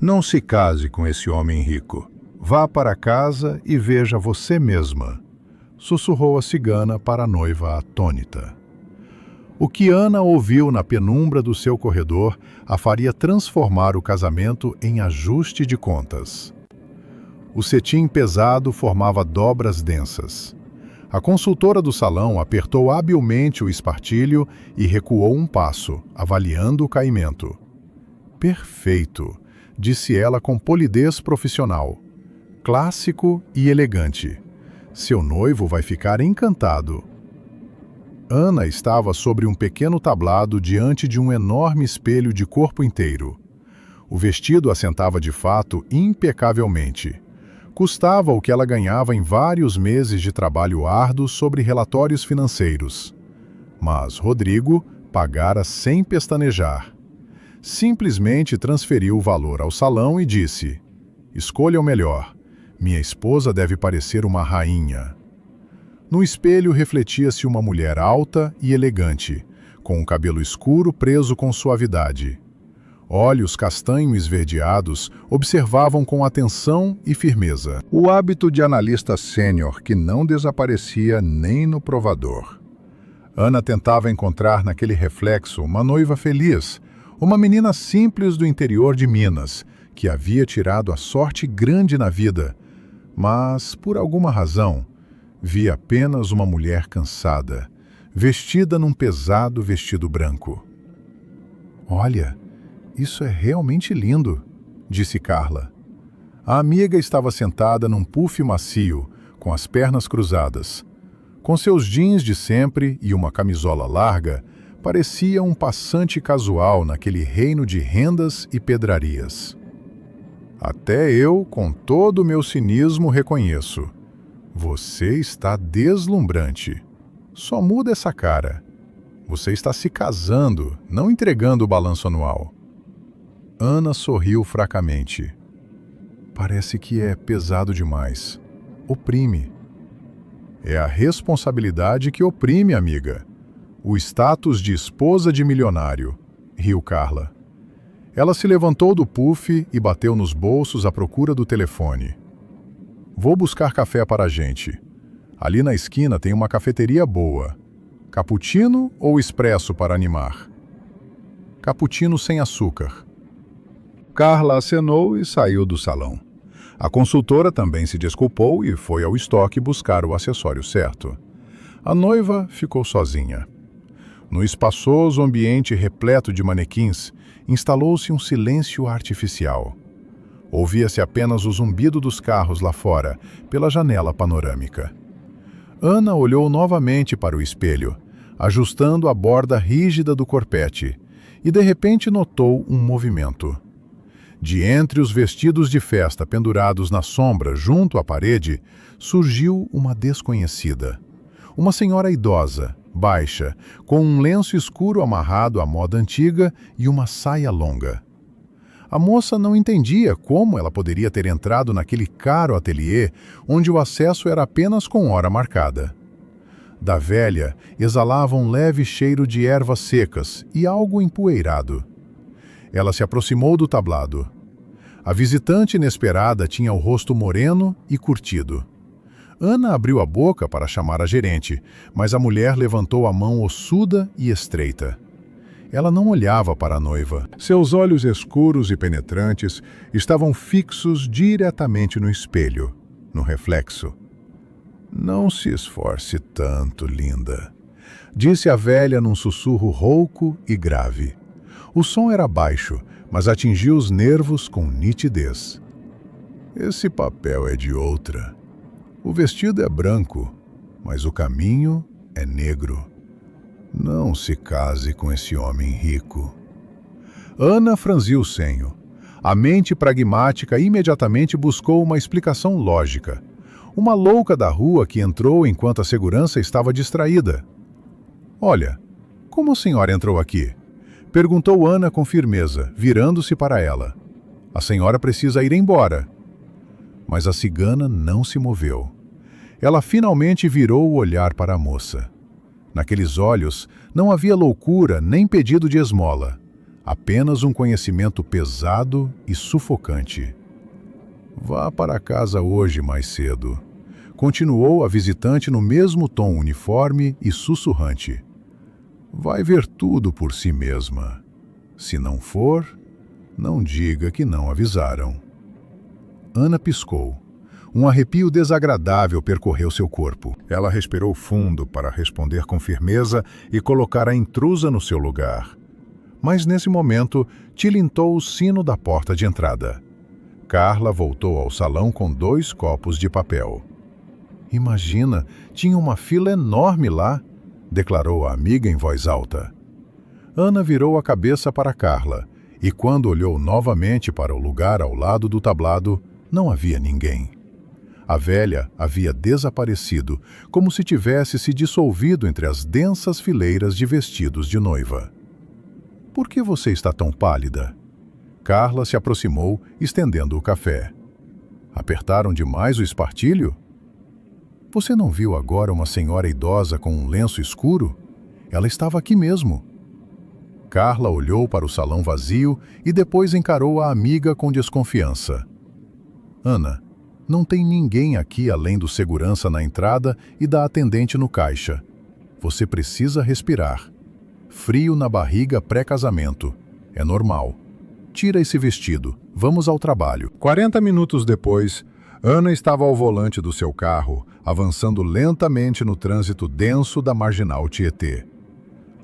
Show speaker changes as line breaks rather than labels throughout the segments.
Não se case com esse homem rico. Vá para casa e veja você mesma, sussurrou a cigana para a noiva atônita. O que Ana ouviu na penumbra do seu corredor a faria transformar o casamento em ajuste de contas. O cetim pesado formava dobras densas. A consultora do salão apertou habilmente o espartilho e recuou um passo, avaliando o caimento. Perfeito, disse ela com polidez profissional. Clássico e elegante. Seu noivo vai ficar encantado. Ana estava sobre um pequeno tablado diante de um enorme espelho de corpo inteiro. O vestido assentava de fato impecavelmente. Custava o que ela ganhava em vários meses de trabalho árduo sobre relatórios financeiros. Mas Rodrigo pagara sem pestanejar. Simplesmente transferiu o valor ao salão e disse: "Escolha o melhor. Minha esposa deve parecer uma rainha." No espelho refletia-se uma mulher alta e elegante, com o cabelo escuro preso com suavidade. Olhos castanho esverdeados observavam com atenção e firmeza. O hábito de analista sênior que não desaparecia nem no provador. Ana tentava encontrar naquele reflexo uma noiva feliz, uma menina simples do interior de Minas, que havia tirado a sorte grande na vida, mas, por alguma razão, via apenas uma mulher cansada, vestida num pesado vestido branco. "Olha, isso é realmente lindo", disse Carla. A amiga estava sentada num puff macio, com as pernas cruzadas. Com seus jeans de sempre e uma camisola larga, parecia um passante casual naquele reino de rendas e pedrarias. "Até eu, com todo o meu cinismo, reconheço. Você está deslumbrante. Só muda essa cara. Você está se casando, não entregando o balanço anual." Ana sorriu fracamente. "Parece que é pesado demais. Oprime." "É a responsabilidade que oprime, amiga. O status de esposa de milionário", riu Carla. Ela se levantou do puff e bateu nos bolsos à procura do telefone. "Vou buscar café para a gente. Ali na esquina tem uma cafeteria boa. Cappuccino ou expresso para animar?" "Cappuccino sem açúcar." Carla acenou e saiu do salão. A consultora também se desculpou e foi ao estoque buscar o acessório certo. A noiva ficou sozinha. No espaçoso ambiente repleto de manequins, instalou-se um silêncio artificial. Ouvia-se apenas o zumbido dos carros lá fora, pela janela panorâmica. Ana olhou novamente para o espelho, ajustando a borda rígida do corpete, e de repente notou um movimento. De entre os vestidos de festa pendurados na sombra junto à parede, surgiu uma desconhecida. Uma senhora idosa, baixa, com um lenço escuro amarrado à moda antiga e uma saia longa. A moça não entendia como ela poderia ter entrado naquele caro ateliê onde o acesso era apenas com hora marcada. Da velha exalava um leve cheiro de ervas secas e algo empoeirado. Ela se aproximou do tablado. A visitante inesperada tinha o rosto moreno e curtido. Ana abriu a boca para chamar a gerente, mas a mulher levantou a mão ossuda e estreita. Ela não olhava para a noiva. Seus olhos escuros e penetrantes estavam fixos diretamente no espelho, no reflexo. "Não se esforce tanto, linda", disse a velha num sussurro rouco e grave. O som era baixo, mas atingiu os nervos com nitidez. "Esse papel é de outra. O vestido é branco, mas o caminho é negro. Não se case com esse homem rico." Ana franziu o senho. A mente pragmática imediatamente buscou uma explicação lógica. Uma louca da rua que entrou enquanto a segurança estava distraída. "Olha, como a senhora entrou aqui?" perguntou Ana com firmeza, virando-se para ela. "A senhora precisa ir embora." Mas a cigana não se moveu. Ela finalmente virou o olhar para a moça. Naqueles olhos não havia loucura nem pedido de esmola, apenas um conhecimento pesado e sufocante. Vá para casa hoje mais cedo. Continuou a visitante no mesmo tom uniforme e sussurrante. Vai ver tudo por si mesma. Se não for, não diga que não avisaram. Ana piscou. Um arrepio desagradável percorreu seu corpo. Ela respirou fundo para responder com firmeza e colocar a intrusa no seu lugar. Mas nesse momento, tilintou o sino da porta de entrada. Carla voltou ao salão com 2 copos de papel. Imagina, tinha uma fila enorme lá, declarou a amiga em voz alta. Ana virou a cabeça para Carla e, quando olhou novamente para o lugar ao lado do tablado, não havia ninguém. A velha havia desaparecido, como se tivesse se dissolvido entre as densas fileiras de vestidos de noiva. Por que você está tão pálida? Carla se aproximou, estendendo o café. Apertaram demais o espartilho? Você não viu agora uma senhora idosa com um lenço escuro? Ela estava aqui mesmo. Carla olhou para o salão vazio e depois encarou a amiga com desconfiança. Ana, não tem ninguém aqui além do segurança na entrada e da atendente no caixa. Você precisa respirar. Frio na barriga pré-casamento. É normal. Tira esse vestido. Vamos ao trabalho. 40 minutos depois, Ana estava ao volante do seu carro, avançando lentamente no trânsito denso da Marginal Tietê.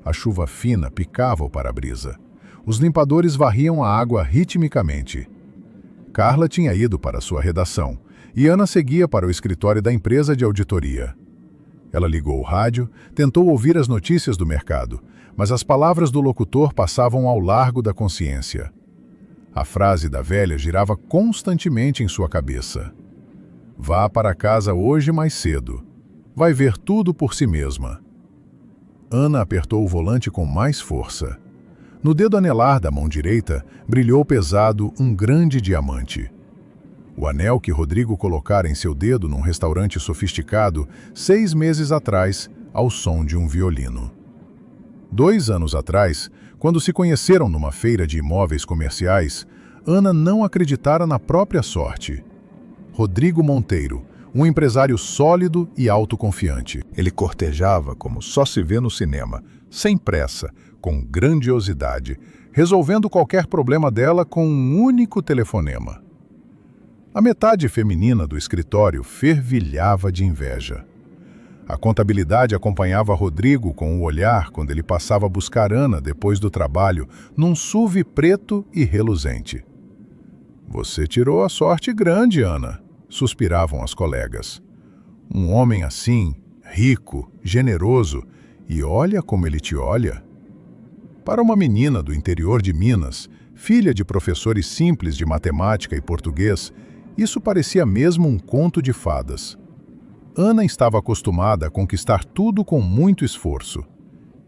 A chuva fina picava o para-brisa. Os limpadores varriam a água ritmicamente. Carla tinha ido para sua redação e Ana seguia para o escritório da empresa de auditoria. Ela ligou o rádio, tentou ouvir as notícias do mercado, mas as palavras do locutor passavam ao largo da consciência. A frase da velha girava constantemente em sua cabeça. Vá para casa hoje mais cedo. Vai ver tudo por si mesma. Ana apertou o volante com mais força. No dedo anelar da mão direita, brilhou pesado um grande diamante. O anel que Rodrigo colocara em seu dedo num restaurante sofisticado 6 meses atrás, ao som de um violino. 2 anos atrás, quando se conheceram numa feira de imóveis comerciais, Ana não acreditara na própria sorte. Rodrigo Monteiro, um empresário sólido e autoconfiante. Ele cortejava como só se vê no cinema, sem pressa, com grandiosidade, resolvendo qualquer problema dela com um único telefonema. A metade feminina do escritório fervilhava de inveja. A contabilidade acompanhava Rodrigo com o olhar quando ele passava a buscar Ana depois do trabalho, num SUV preto e reluzente. Você tirou a sorte grande, Ana, suspiravam as colegas. Um homem assim, rico, generoso, e olha como ele te olha. Para uma menina do interior de Minas, filha de professores simples de matemática e português, isso parecia mesmo um conto de fadas. Ana estava acostumada a conquistar tudo com muito esforço.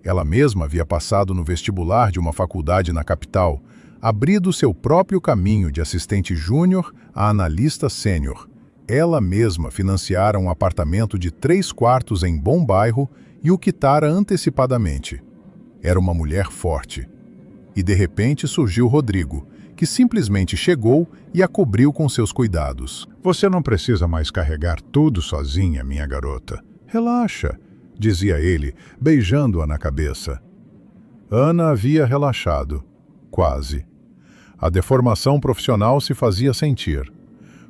Ela mesma havia passado no vestibular de uma faculdade na capital, abrido seu próprio caminho de assistente júnior a analista sênior. Ela mesma financiara um apartamento de 3 quartos em bom bairro e o quitara antecipadamente. Era uma mulher forte. E de repente surgiu Rodrigo, que simplesmente chegou e a cobriu com seus cuidados. Você não precisa mais carregar tudo sozinha, minha garota. Relaxa, dizia ele, beijando-a na cabeça. Ana havia relaxado. Quase. A deformação profissional se fazia sentir.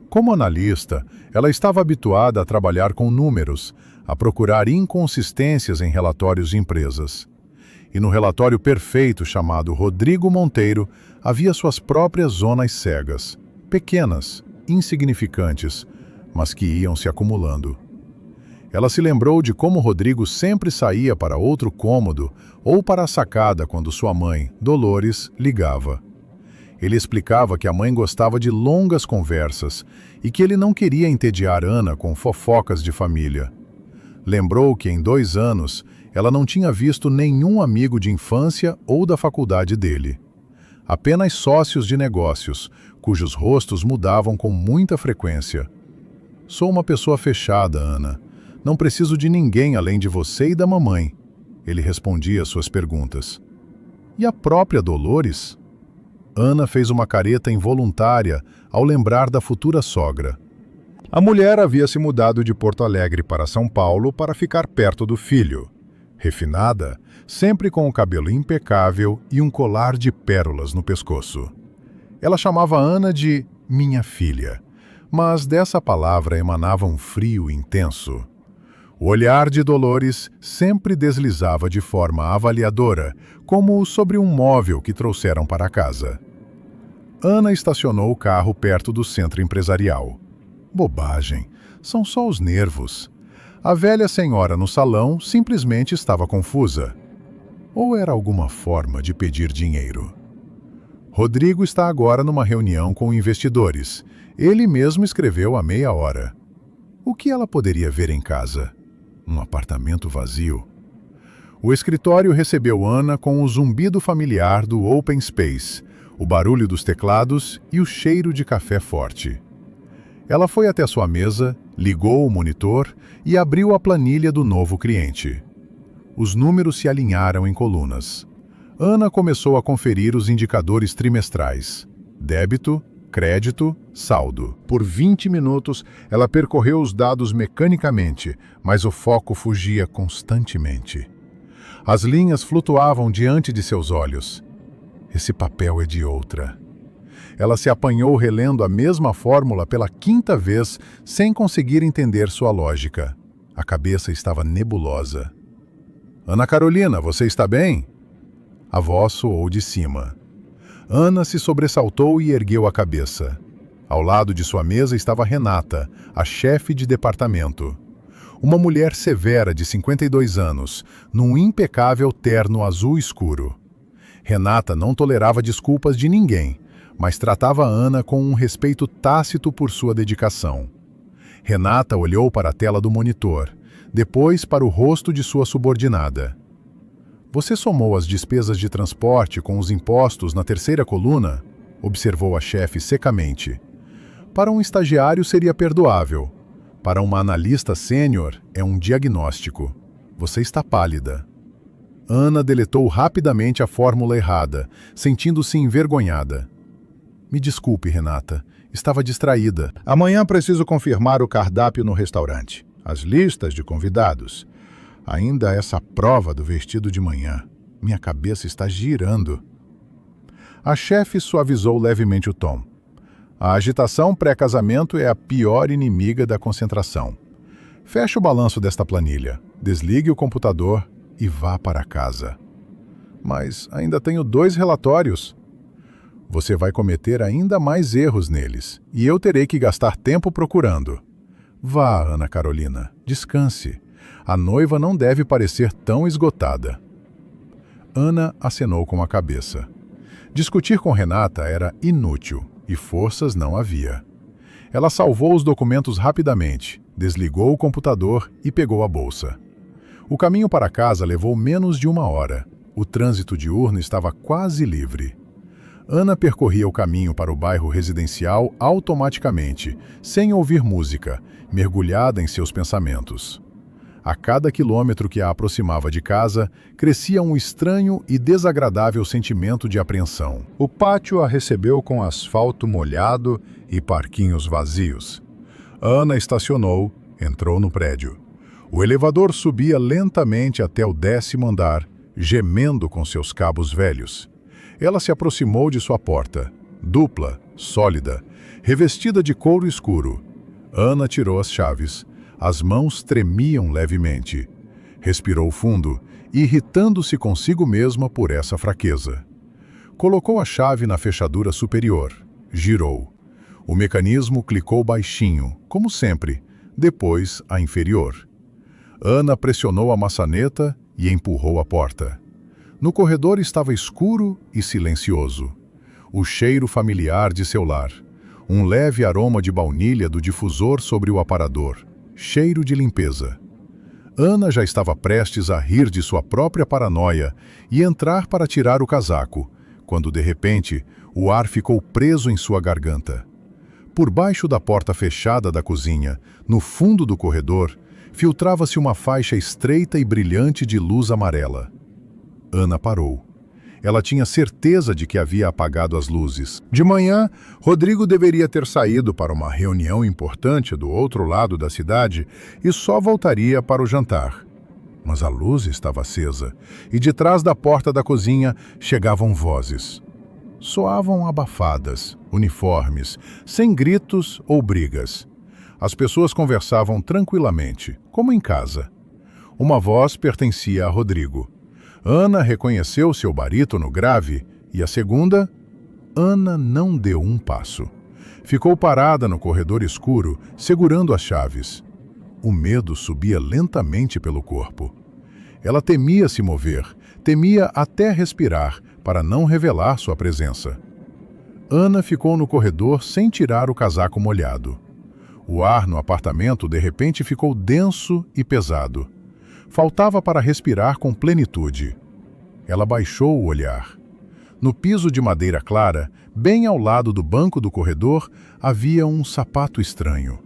Como analista, ela estava habituada a trabalhar com números, a procurar inconsistências em relatórios de empresas. E no relatório perfeito chamado Rodrigo Monteiro, havia suas próprias zonas cegas, pequenas, insignificantes, mas que iam se acumulando. Ela se lembrou de como Rodrigo sempre saía para outro cômodo ou para a sacada quando sua mãe, Dolores, ligava. Ele explicava que a mãe gostava de longas conversas e que ele não queria entediar Ana com fofocas de família. Lembrou que em 2 anos ela não tinha visto nenhum amigo de infância ou da faculdade dele. Apenas sócios de negócios, cujos rostos mudavam com muita frequência. Sou uma pessoa fechada, Ana. Não preciso de ninguém além de você e da mamãe. Ele respondia às suas perguntas. E a própria Dolores? Ana fez uma careta involuntária ao lembrar da futura sogra. A mulher havia se mudado de Porto Alegre para São Paulo para ficar perto do filho. Refinada, sempre com o cabelo impecável e um colar de pérolas no pescoço. Ela chamava Ana de minha filha, mas dessa palavra emanava um frio intenso. O olhar de Dolores sempre deslizava de forma avaliadora, como sobre um móvel que trouxeram para casa. Ana estacionou o carro perto do centro empresarial. Bobagem, são só os nervos. A velha senhora no salão simplesmente estava confusa. Ou era alguma forma de pedir dinheiro? Rodrigo está agora numa reunião com investidores. Ele mesmo escreveu há meia hora. O que ela poderia ver em casa? Um apartamento vazio. O escritório recebeu Ana com o zumbido familiar do open space, o barulho dos teclados e o cheiro de café forte. Ela foi até sua mesa, ligou o monitor e abriu a planilha do novo cliente. Os números se alinharam em colunas. Ana começou a conferir os indicadores trimestrais: débito, crédito, saldo. Por 20 minutos, ela percorreu os dados mecanicamente, mas o foco fugia constantemente. As linhas flutuavam diante de seus olhos. Esse papel é de outra. Ela se apanhou relendo a mesma fórmula pela 5ª vez, sem conseguir entender sua lógica. A cabeça estava nebulosa. Ana Carolina, você está bem? A voz soou de cima. Ana se sobressaltou e ergueu a cabeça. Ao lado de sua mesa estava Renata, a chefe de departamento. Uma mulher severa de 52 anos, num impecável terno azul escuro. Renata não tolerava desculpas de ninguém, mas tratava Ana com um respeito tácito por sua dedicação. Renata olhou para a tela do monitor, depois para o rosto de sua subordinada. Você somou as despesas de transporte com os impostos na 3ª coluna? Observou a chefe secamente. Para um estagiário seria perdoável. Para uma analista sênior é um diagnóstico. Você está pálida. Ana deletou rapidamente a fórmula errada, sentindo-se envergonhada. Me desculpe, Renata. Estava distraída. Amanhã preciso confirmar o cardápio no restaurante. As listas de convidados. Ainda essa prova do vestido de manhã. Minha cabeça está girando. A chefe suavizou levemente o tom. A agitação pré-casamento é a pior inimiga da concentração. Feche o balanço desta planilha, desligue o computador e vá para casa. Mas ainda tenho 2 relatórios. Você vai cometer ainda mais erros neles, e eu terei que gastar tempo procurando. Vá, Ana Carolina, descanse. A noiva não deve parecer tão esgotada. Ana acenou com a cabeça. Discutir com Renata era inútil, e forças não havia. Ela salvou os documentos rapidamente, desligou o computador e pegou a bolsa. O caminho para casa levou menos de 1 hora. O trânsito diurno estava quase livre. Ana percorria o caminho para o bairro residencial automaticamente, sem ouvir música, mergulhada em seus pensamentos. A cada quilômetro que a aproximava de casa, crescia um estranho e desagradável sentimento de apreensão. O pátio a recebeu com asfalto molhado e parquinhos vazios. Ana estacionou, entrou no prédio. O elevador subia lentamente até o 10º andar, gemendo com seus cabos velhos. Ela se aproximou de sua porta, dupla, sólida, revestida de couro escuro. Ana tirou as chaves. As mãos tremiam levemente. Respirou fundo, irritando-se consigo mesma por essa fraqueza. Colocou a chave na fechadura superior. Girou. O mecanismo clicou baixinho, como sempre, depois a inferior. Ana pressionou a maçaneta e empurrou a porta. No corredor estava escuro e silencioso. O cheiro familiar de seu lar. Um leve aroma de baunilha do difusor sobre o aparador. Cheiro de limpeza. Ana já estava prestes a rir de sua própria paranoia e entrar para tirar o casaco, quando, de repente, o ar ficou preso em sua garganta. Por baixo da porta fechada da cozinha, no fundo do corredor, filtrava-se uma faixa estreita e brilhante de luz amarela. Ana parou. Ela tinha certeza de que havia apagado as luzes. De manhã, Rodrigo deveria ter saído para uma reunião importante do outro lado da cidade e só voltaria para o jantar. Mas a luz estava acesa e de trás da porta da cozinha chegavam vozes. Soavam abafadas, uniformes, sem gritos ou brigas. As pessoas conversavam tranquilamente, como em casa. Uma voz pertencia a Rodrigo. Ana reconheceu seu barítono grave e a segunda, Ana não deu um passo. Ficou parada no corredor escuro, segurando as chaves. O medo subia lentamente pelo corpo. Ela temia se mover, temia até respirar, para não revelar sua presença. Ana ficou no corredor sem tirar o casaco molhado. O ar no apartamento de repente ficou denso e pesado. Faltava para respirar com plenitude. Ela baixou o olhar. No piso de madeira clara, bem ao lado do banco do corredor, havia um sapato estranho.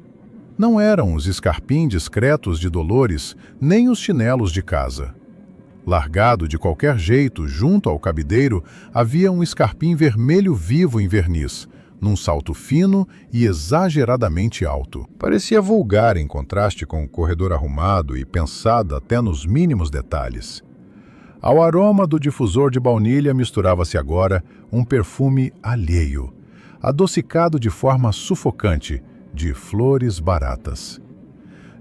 Não eram os escarpins discretos de Dolores, nem os chinelos de casa. Largado de qualquer jeito junto ao cabideiro, havia um escarpim vermelho vivo em verniz, num salto fino e exageradamente alto. Parecia vulgar em contraste com o corredor arrumado e pensado até nos mínimos detalhes. Ao aroma do difusor de baunilha misturava-se agora um perfume alheio, adocicado de forma sufocante, de flores baratas.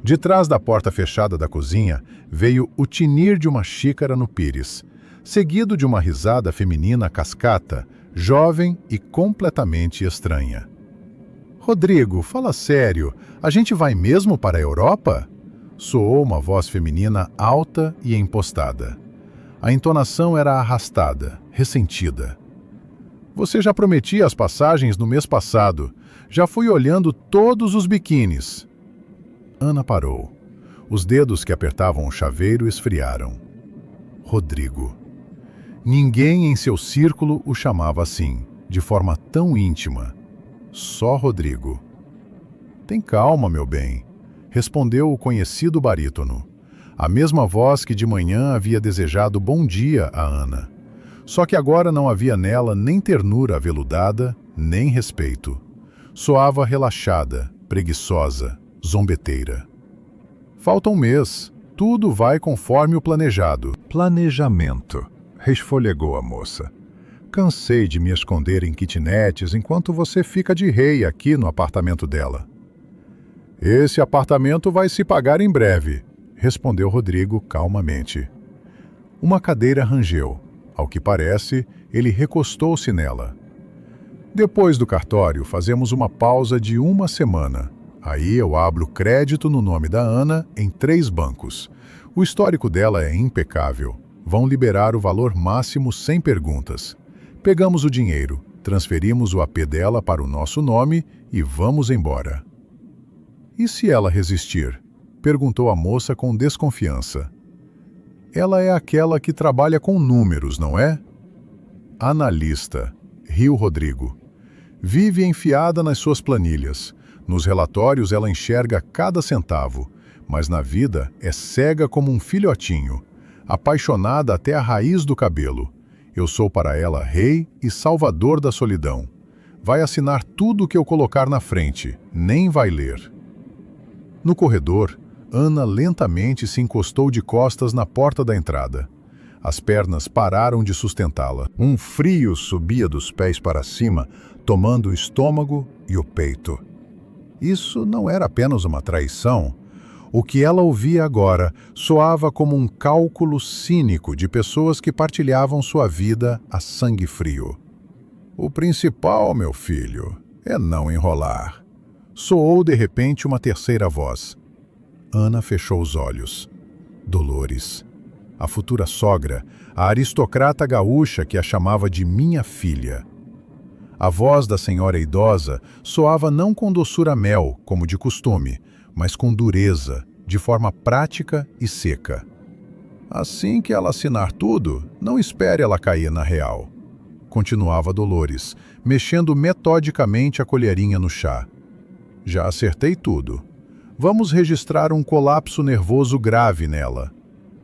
De trás da porta fechada da cozinha veio o tinir de uma xícara no pires, seguido de uma risada feminina cascata, jovem e completamente estranha. "Rodrigo, fala sério, a gente vai mesmo para a Europa?" Soou uma voz feminina alta e empostada. A entonação era arrastada, ressentida. "Você já prometia as passagens no mês passado. Já fui olhando todos os biquínis." Ana parou. Os dedos que apertavam o chaveiro esfriaram. Rodrigo. Ninguém em seu círculo o chamava assim, de forma tão íntima. Só Rodrigo. "Tem calma, meu bem", respondeu o conhecido barítono. A mesma voz que de manhã havia desejado bom dia a Ana. Só que agora não havia nela nem ternura aveludada, nem respeito. Soava relaxada, preguiçosa, zombeteira. "Falta um mês. Tudo vai conforme o planejado." "Planejamento", resfolegou a moça. "Cansei de me esconder em kitnets enquanto você fica de rei aqui no apartamento dela." "Esse apartamento vai se pagar em breve", respondeu Rodrigo calmamente. Uma cadeira rangeu. Ao que parece, ele recostou-se nela. "Depois do cartório, fazemos uma pausa de uma semana. Aí eu abro crédito no nome da Ana em 3 bancos. O histórico dela é impecável. Vão liberar o valor máximo sem perguntas. Pegamos o dinheiro, transferimos o AP dela para o nosso nome e vamos embora." "E se ela resistir?" perguntou a moça com desconfiança. "Ela é aquela que trabalha com números, não é?" "Analista", riu Rodrigo. "Vive enfiada nas suas planilhas. Nos relatórios ela enxerga cada centavo, mas na vida é cega como um filhotinho, apaixonada até a raiz do cabelo. Eu sou para ela rei e salvador da solidão. Vai assinar tudo o que eu colocar na frente, nem vai ler." No corredor, Ana lentamente se encostou de costas na porta da entrada. As pernas pararam de sustentá-la. Um frio subia dos pés para cima, tomando o estômago e o peito. Isso não era apenas uma traição. O que ela ouvia agora soava como um cálculo cínico de pessoas que partilhavam sua vida a sangue frio. "O principal, meu filho, é não enrolar." Soou de repente uma terceira voz. Ana fechou os olhos. Dolores. A futura sogra, a aristocrata gaúcha que a chamava de minha filha. A voz da senhora idosa soava não com doçura mel, como de costume, mas com dureza, de forma prática e seca. "Assim que ela assinar tudo, não espere ela cair na real", continuava Dolores, mexendo metodicamente a colherinha no chá. "Já acertei tudo. Vamos registrar um colapso nervoso grave nela.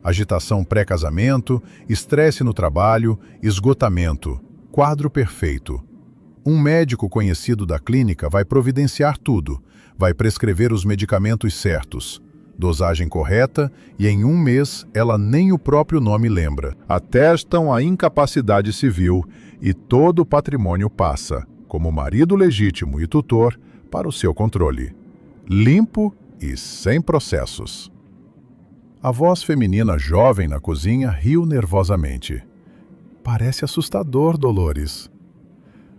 Agitação pré-casamento, estresse no trabalho, esgotamento. Quadro perfeito. Um médico conhecido da clínica vai providenciar tudo, vai prescrever os medicamentos certos, dosagem correta, e em um mês ela nem o próprio nome lembra. Atestam a incapacidade civil e todo o patrimônio passa, como marido legítimo e tutor, para o seu controle. Limpo e sem processos. A voz feminina jovem na cozinha riu nervosamente. Parece assustador, Dolores.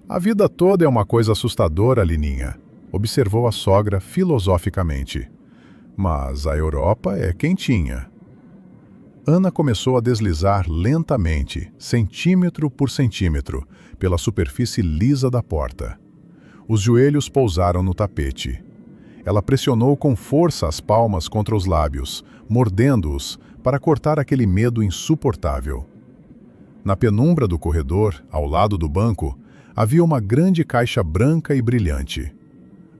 A vida toda é uma coisa assustadora, Lininha, observou a sogra filosoficamente. Mas a Europa é quentinha. Ana começou a deslizar lentamente, centímetro por centímetro, pela superfície lisa da porta. Os joelhos pousaram no tapete. Ela pressionou com força as palmas contra os lábios, mordendo-os para cortar aquele medo insuportável. Na penumbra do corredor, ao lado do banco, havia uma grande caixa branca e brilhante.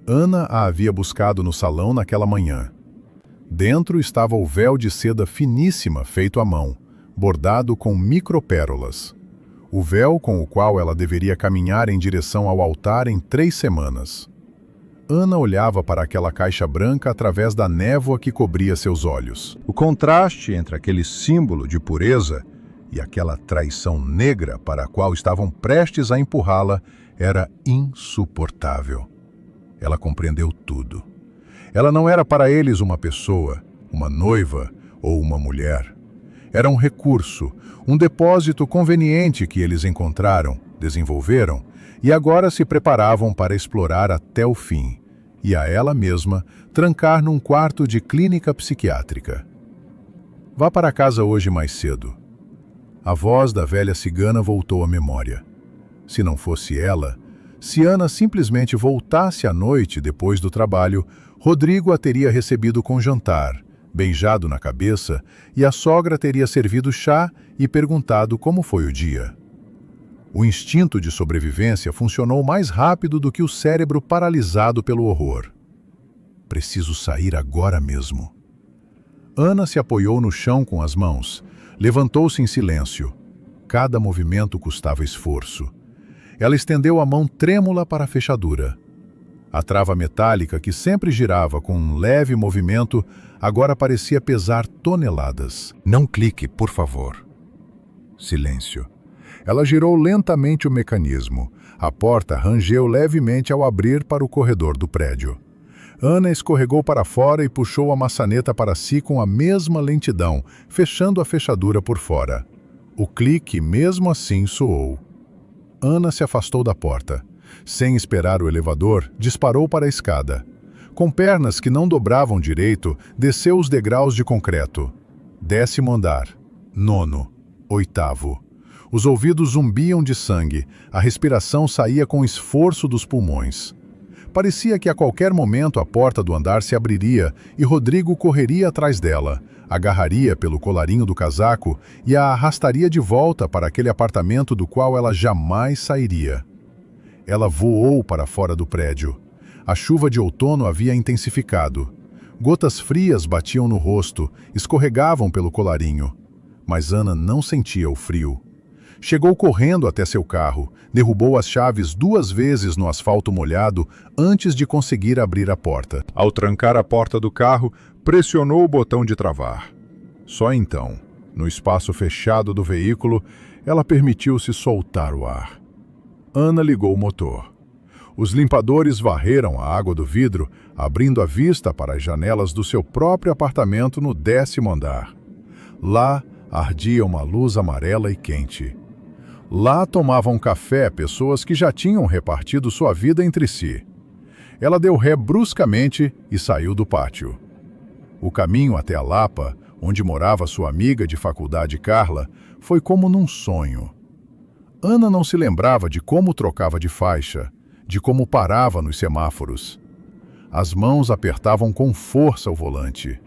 Ana a havia buscado no salão naquela manhã. Dentro estava o véu de seda finíssima feito à mão, bordado com micropérolas. O véu com o qual ela deveria caminhar em direção ao altar em 3 semanas. Ana olhava para aquela caixa branca através da névoa que cobria seus olhos. O contraste entre aquele símbolo de pureza e aquela traição negra para a qual estavam prestes a empurrá-la era insuportável. Ela compreendeu tudo. Ela não era para eles uma pessoa, uma noiva ou uma mulher. Era um recurso, um depósito conveniente que eles encontraram, desenvolveram e agora se preparavam para explorar até o fim, e a ela mesma trancar num quarto de clínica psiquiátrica. Vá para casa hoje mais cedo. A voz da velha cigana voltou à memória. Se não fosse ela, se Ana simplesmente voltasse à noite depois do trabalho, Rodrigo a teria recebido com jantar, beijado na cabeça, e a sogra teria servido chá e perguntado como foi o dia. O instinto de sobrevivência funcionou mais rápido do que o cérebro paralisado pelo horror. Preciso sair agora mesmo. Ana se apoiou no chão com as mãos. Levantou-se em silêncio. Cada movimento custava esforço. Ela estendeu a mão trêmula para a fechadura. A trava metálica, que sempre girava com um leve movimento, agora parecia pesar toneladas. Não clique, por favor. Silêncio. Ela girou lentamente o mecanismo. A porta rangeu levemente ao abrir para o corredor do prédio. Ana escorregou para fora e puxou a maçaneta para si com a mesma lentidão, fechando a fechadura por fora. O clique, mesmo assim, soou. Ana se afastou da porta. Sem esperar o elevador, disparou para a escada. Com pernas que não dobravam direito, desceu os degraus de concreto. 10º andar. 9º. 8º. Os ouvidos zumbiam de sangue, a respiração saía com esforço dos pulmões. Parecia que a qualquer momento a porta do andar se abriria e Rodrigo correria atrás dela, agarraria pelo colarinho do casaco e a arrastaria de volta para aquele apartamento do qual ela jamais sairia. Ela voou para fora do prédio. A chuva de outono havia intensificado. Gotas frias batiam no rosto, escorregavam pelo colarinho. Mas Ana não sentia o frio. Chegou correndo até seu carro, derrubou as chaves 2 vezes no asfalto molhado antes de conseguir abrir a porta. Ao trancar a porta do carro, pressionou o botão de travar. Só então, no espaço fechado do veículo, ela permitiu-se soltar o ar. Ana ligou o motor. Os limpadores varreram a água do vidro, abrindo a vista para as janelas do seu próprio apartamento no 10º andar. Lá ardia uma luz amarela e quente. Lá tomavam café pessoas que já tinham repartido sua vida entre si. Ela deu ré bruscamente e saiu do pátio. O caminho até a Lapa, onde morava sua amiga de faculdade Carla, foi como num sonho. Ana não se lembrava de como trocava de faixa, de como parava nos semáforos. As mãos apertavam com força o volante.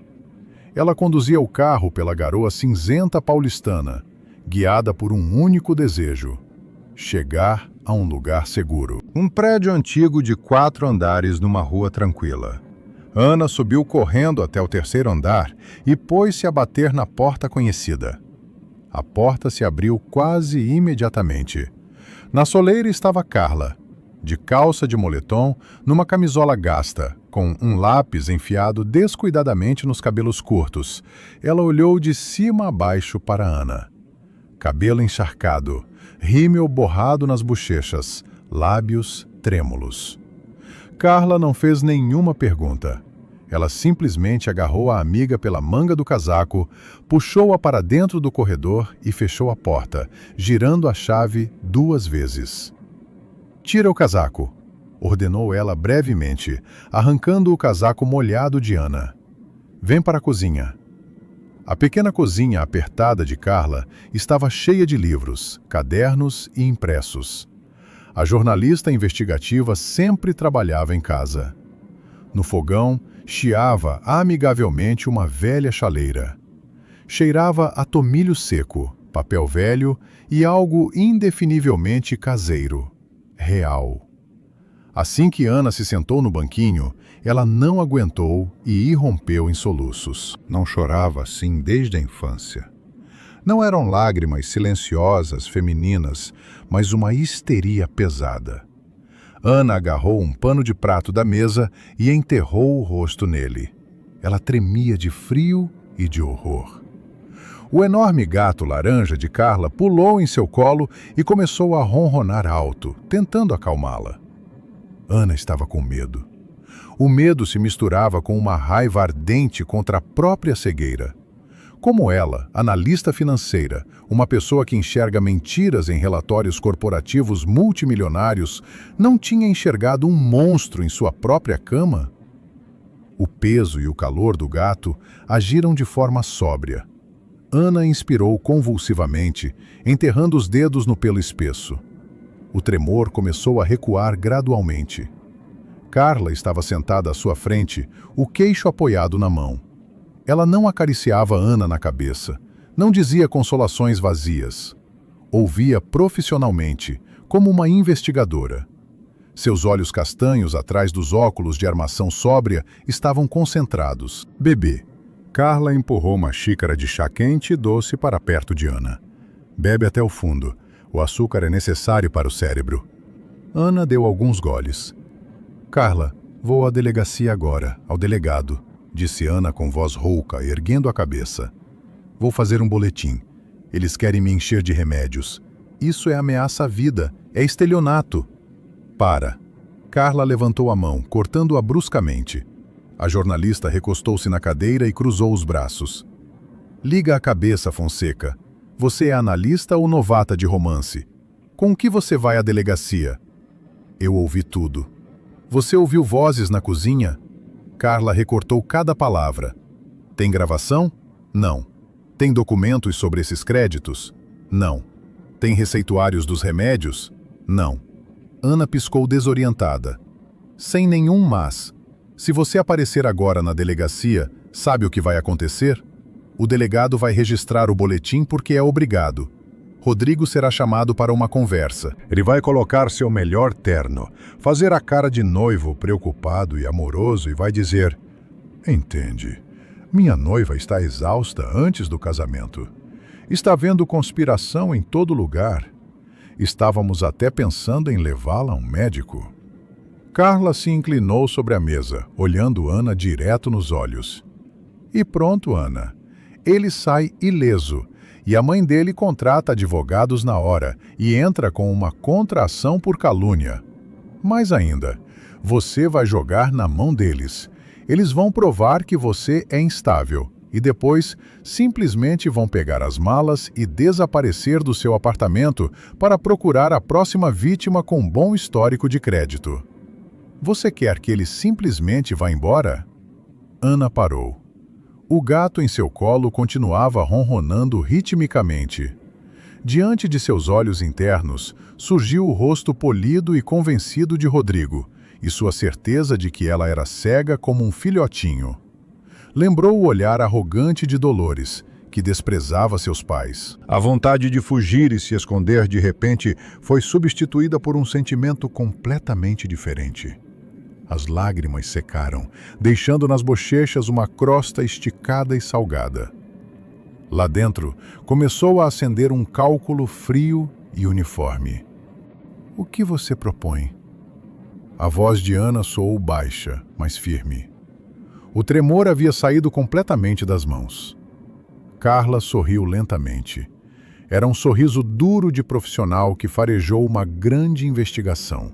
Ela conduzia o carro pela garoa cinzenta paulistana, guiada por um único desejo: chegar a um lugar seguro. Um prédio antigo de 4 andares numa rua tranquila. Ana subiu correndo até o terceiro andar e pôs-se a bater na porta conhecida. A porta se abriu quase imediatamente. Na soleira estava Carla, de calça de moletom, numa camisola gasta, com um lápis enfiado descuidadamente nos cabelos curtos. Ela olhou de cima a baixo para Ana. Cabelo encharcado, rímel borrado nas bochechas, lábios trêmulos. Carla não fez nenhuma pergunta. Ela simplesmente agarrou a amiga pela manga do casaco, puxou-a para dentro do corredor e fechou a porta, girando a chave 2 vezes. "Tira o casaco", ordenou ela brevemente, arrancando o casaco molhado de Ana. "Vem para a cozinha." A pequena cozinha apertada de Carla estava cheia de livros, cadernos e impressos. A jornalista investigativa sempre trabalhava em casa. No fogão, chiava amigavelmente uma velha chaleira. Cheirava a tomilho seco, papel velho e algo indefinivelmente caseiro, real. Assim que Ana se sentou no banquinho, ela não aguentou e irrompeu em soluços. Não chorava assim desde a infância. Não eram lágrimas silenciosas, femininas, mas uma histeria pesada. Ana agarrou um pano de prato da mesa e enterrou o rosto nele. Ela tremia de frio e de horror. O enorme gato laranja de Carla pulou em seu colo e começou a ronronar alto, tentando acalmá-la. Ana estava com medo. O medo se misturava com uma raiva ardente contra a própria cegueira. Como ela, analista financeira, uma pessoa que enxerga mentiras em relatórios corporativos multimilionários, não tinha enxergado um monstro em sua própria cama? O peso e o calor do gato agiram de forma sóbria. Ana inspirou convulsivamente, enterrando os dedos no pelo espesso. O tremor começou a recuar gradualmente. Carla estava sentada à sua frente, o queixo apoiado na mão. Ela não acariciava Ana na cabeça, não dizia consolações vazias. Ouvia profissionalmente, como uma investigadora. Seus olhos castanhos atrás dos óculos de armação sóbria estavam concentrados. "Bebê." Carla empurrou uma xícara de chá quente e doce para perto de Ana. "Bebe até o fundo. O açúcar é necessário para o cérebro." Ana deu alguns goles. "Carla, vou à delegacia agora, ao delegado", disse Ana com voz rouca, erguendo a cabeça. "Vou fazer um boletim. Eles querem me encher de remédios. Isso é ameaça à vida, é estelionato." "Para." Carla levantou a mão, cortando-a bruscamente. A jornalista recostou-se na cadeira e cruzou os braços. "Liga a cabeça, Fonseca. Você é analista ou novata de romance? Com o que você vai à delegacia?" "Eu ouvi tudo." "Você ouviu vozes na cozinha?" Carla recortou cada palavra. "Tem gravação?" "Não." "Tem documentos sobre esses créditos?" "Não." "Tem receituários dos remédios?" "Não." Ana piscou desorientada. "Sem nenhum mas. Se você aparecer agora na delegacia, sabe o que vai acontecer? O delegado vai registrar o boletim porque é obrigado. Rodrigo será chamado para uma conversa. Ele vai colocar seu melhor terno, fazer a cara de noivo preocupado e amoroso e vai dizer: "Entende, minha noiva está exausta antes do casamento. Está havendo conspiração em todo lugar. Estávamos até pensando em levá-la a um médico." Carla se inclinou sobre a mesa, olhando Ana direto nos olhos. "E pronto, Ana. Ele sai ileso. E a mãe dele contrata advogados na hora e entra com uma contra-ação por calúnia. Mais ainda, você vai jogar na mão deles. Eles vão provar que você é instável e depois simplesmente vão pegar as malas e desaparecer do seu apartamento para procurar a próxima vítima com bom histórico de crédito. Você quer que ele simplesmente vá embora?" Ana parou. O gato em seu colo continuava ronronando ritmicamente. Diante de seus olhos internos, surgiu o rosto polido e convencido de Rodrigo, e sua certeza de que ela era cega como um filhotinho. Lembrou o olhar arrogante de Dolores, que desprezava seus pais. A vontade de fugir e se esconder de repente foi substituída por um sentimento completamente diferente. As lágrimas secaram, deixando nas bochechas uma crosta esticada e salgada. Lá dentro, começou a acender um cálculo frio e uniforme. O que você propõe? A voz de Ana soou baixa, mas firme. O tremor havia saído completamente das mãos. Carla sorriu lentamente. Era um sorriso duro de profissional que farejou uma grande investigação.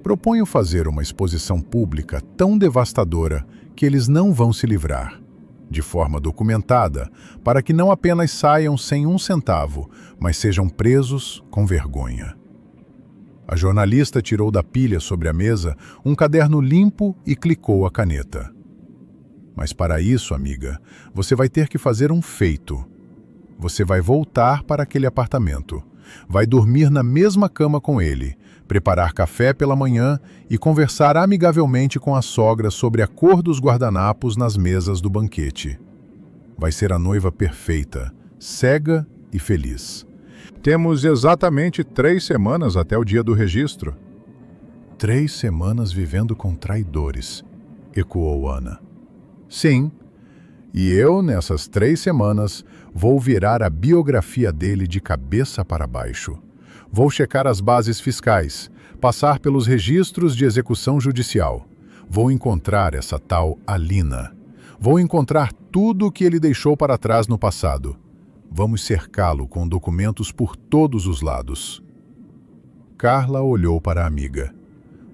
Proponho fazer uma exposição pública tão devastadora que eles não vão se livrar, de forma documentada, para que não apenas saiam sem um centavo, mas sejam presos com vergonha. A jornalista tirou da pilha sobre a mesa um caderno limpo e clicou a caneta. Mas para isso, amiga, você vai ter que fazer um feito. Você vai voltar para aquele apartamento. Vai dormir na mesma cama com ele, preparar café pela manhã e conversar amigavelmente com a sogra sobre a cor dos guardanapos nas mesas do banquete. Vai ser a noiva perfeita, cega e feliz. Temos exatamente 3 semanas até o dia do registro. 3 semanas vivendo com traidores, ecoou Ana. Sim, e eu, nessas 3 semanas, vou virar a biografia dele de cabeça para baixo. Vou checar as bases fiscais, passar pelos registros de execução judicial. Vou encontrar essa tal Alina. Vou encontrar tudo o que ele deixou para trás no passado. Vamos cercá-lo com documentos por todos os lados. Carla olhou para a amiga.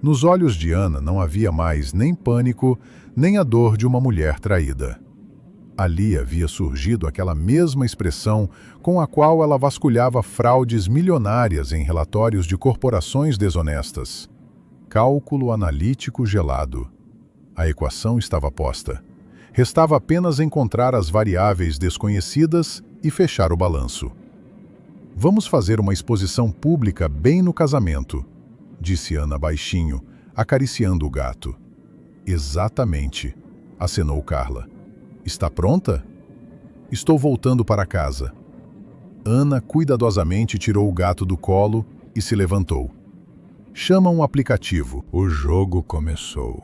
Nos olhos de Ana não havia mais nem pânico, nem a dor de uma mulher traída. Ali havia surgido aquela mesma expressão com a qual ela vasculhava fraudes milionárias em relatórios de corporações desonestas. Cálculo analítico gelado. A equação estava posta. Restava apenas encontrar as variáveis desconhecidas e fechar o balanço. Vamos fazer uma exposição pública bem no casamento, disse Ana baixinho, acariciando o gato. Exatamente, acenou Carla. Está pronta? Estou voltando para casa. Ana cuidadosamente tirou o gato do colo e se levantou. Chama um aplicativo. O jogo começou.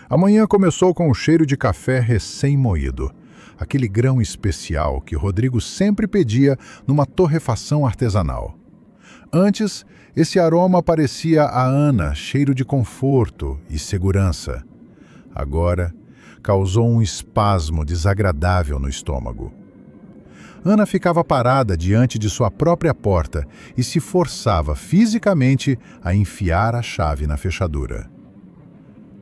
A manhã começou com um cheiro de café recém-moído. Aquele grão especial que Rodrigo sempre pedia numa torrefação artesanal. Antes, esse aroma parecia a Ana, cheiro de conforto e segurança. Agora, causou um espasmo desagradável no estômago. Ana ficava parada diante de sua própria porta e se forçava fisicamente a enfiar a chave na fechadura.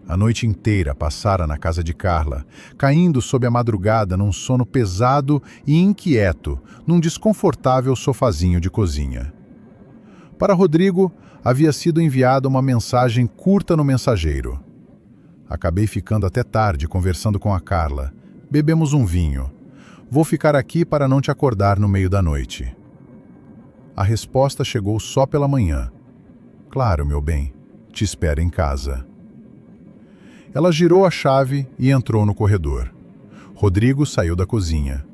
A noite inteira passara na casa de Carla, caindo sob a madrugada num sono pesado e inquieto, num desconfortável sofazinho de cozinha. Para Rodrigo, havia sido enviada uma mensagem curta no mensageiro. Acabei ficando até tarde conversando com a Carla. Bebemos um vinho. Vou ficar aqui para não te acordar no meio da noite. A resposta chegou só pela manhã. Claro, meu bem, te espero em casa. Ela girou a chave e entrou no corredor. Rodrigo saiu da cozinha.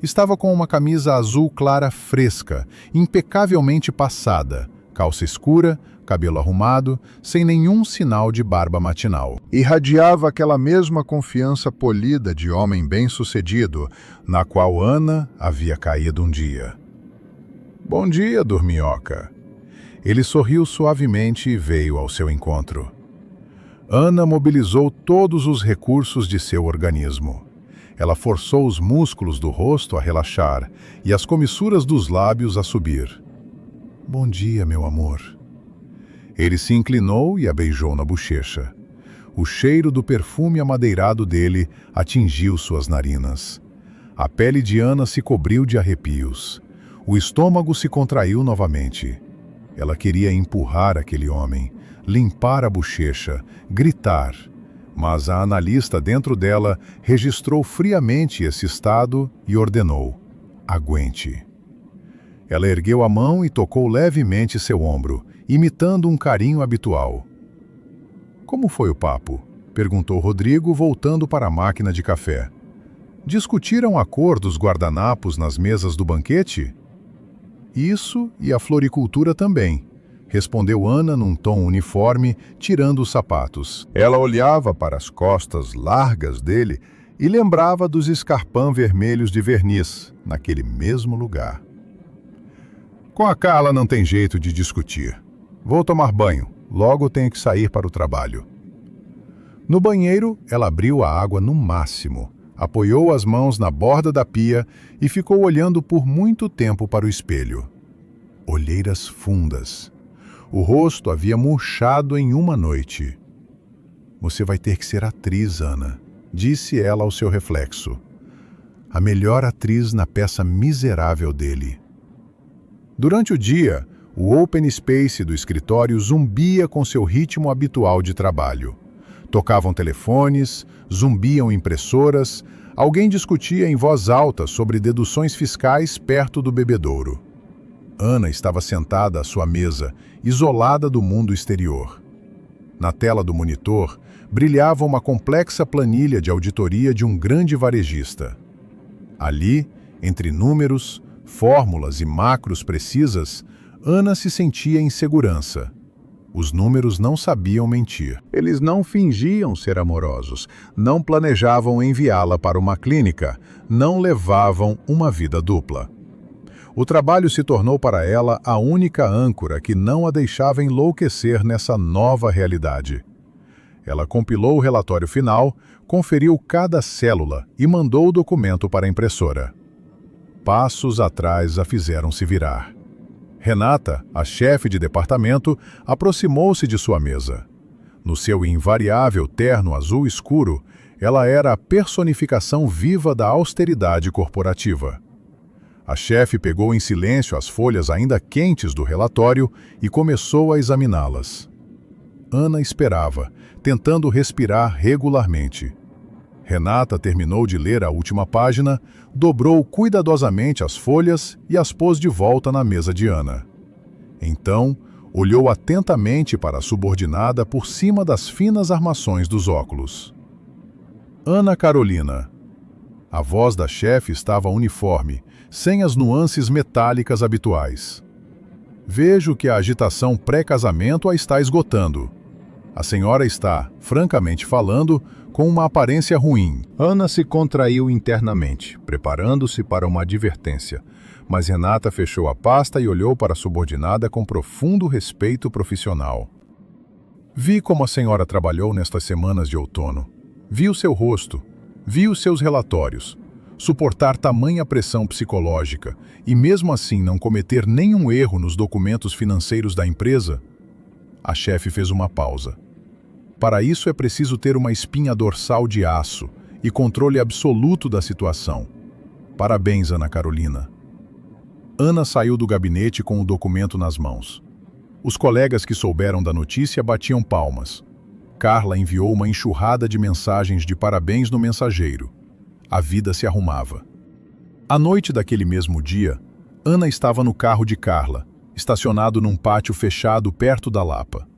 Estava com uma camisa azul clara fresca, impecavelmente passada, calça escura, cabelo arrumado, sem nenhum sinal de barba matinal. Irradiava aquela mesma confiança polida de homem bem-sucedido, na qual Ana havia caído um dia. Bom dia, dorminhoca. Ele sorriu suavemente e veio ao seu encontro. Ana mobilizou todos os recursos de seu organismo. Ela forçou os músculos do rosto a relaxar e as comissuras dos lábios a subir. Bom dia, meu amor. Ele se inclinou e a beijou na bochecha. O cheiro do perfume amadeirado dele atingiu suas narinas. A pele de Ana se cobriu de arrepios. O estômago se contraiu novamente. Ela queria empurrar aquele homem, limpar a bochecha, gritar. Mas a analista dentro dela registrou friamente esse estado e ordenou: aguente. Ela ergueu a mão e tocou levemente seu ombro, imitando um carinho habitual. Como foi o papo? Perguntou Rodrigo, voltando para a máquina de café. Discutiram a cor dos guardanapos nas mesas do banquete? Isso e a floricultura também, respondeu Ana num tom uniforme, tirando os sapatos. Ela olhava para as costas largas dele e lembrava dos escarpins vermelhos de verniz, naquele mesmo lugar. Com a Carla não tem jeito de discutir. Vou tomar banho, logo tenho que sair para o trabalho. No banheiro, ela abriu a água no máximo, apoiou as mãos na borda da pia e ficou olhando por muito tempo para o espelho. Olheiras fundas. O rosto havia murchado em uma noite. Você vai ter que ser atriz, Ana, disse ela ao seu reflexo. A melhor atriz na peça miserável dele. Durante o dia, o open space do escritório zumbia com seu ritmo habitual de trabalho. Tocavam telefones, zumbiam impressoras, alguém discutia em voz alta sobre deduções fiscais perto do bebedouro. Ana estava sentada à sua mesa, isolada do mundo exterior. Na tela do monitor, brilhava uma complexa planilha de auditoria de um grande varejista. Ali, entre números, fórmulas e macros precisas, Ana se sentia em segurança. Os números não sabiam mentir. Eles não fingiam ser amorosos, não planejavam enviá-la para uma clínica, não levavam uma vida dupla. O trabalho se tornou para ela a única âncora que não a deixava enlouquecer nessa nova realidade. Ela compilou o relatório final, conferiu cada célula e mandou o documento para a impressora. Passos atrás a fizeram se virar. Renata, a chefe de departamento, aproximou-se de sua mesa. No seu invariável terno azul escuro, ela era a personificação viva da austeridade corporativa. A chefe pegou em silêncio as folhas ainda quentes do relatório e começou a examiná-las. Ana esperava, tentando respirar regularmente. Renata terminou de ler a última página, dobrou cuidadosamente as folhas e as pôs de volta na mesa de Ana. Então, olhou atentamente para a subordinada por cima das finas armações dos óculos. Ana Carolina. A voz da chefe estava uniforme, sem as nuances metálicas habituais. Vejo que a agitação pré-casamento a está esgotando. A senhora está, francamente falando, com uma aparência ruim. Ana se contraiu internamente, preparando-se para uma advertência, mas Renata fechou a pasta e olhou para a subordinada com profundo respeito profissional. Vi como a senhora trabalhou nestas semanas de outono. Vi o seu rosto, vi os seus relatórios. Suportar tamanha pressão psicológica e mesmo assim não cometer nenhum erro nos documentos financeiros da empresa? A chefe fez uma pausa. Para isso é preciso ter uma espinha dorsal de aço e controle absoluto da situação. Parabéns, Ana Carolina. Ana saiu do gabinete com o documento nas mãos. Os colegas que souberam da notícia batiam palmas. Carla enviou uma enxurrada de mensagens de parabéns no mensageiro. A vida se arrumava. À noite daquele mesmo dia, Ana estava no carro de Carla, estacionado num pátio fechado perto da Lapa.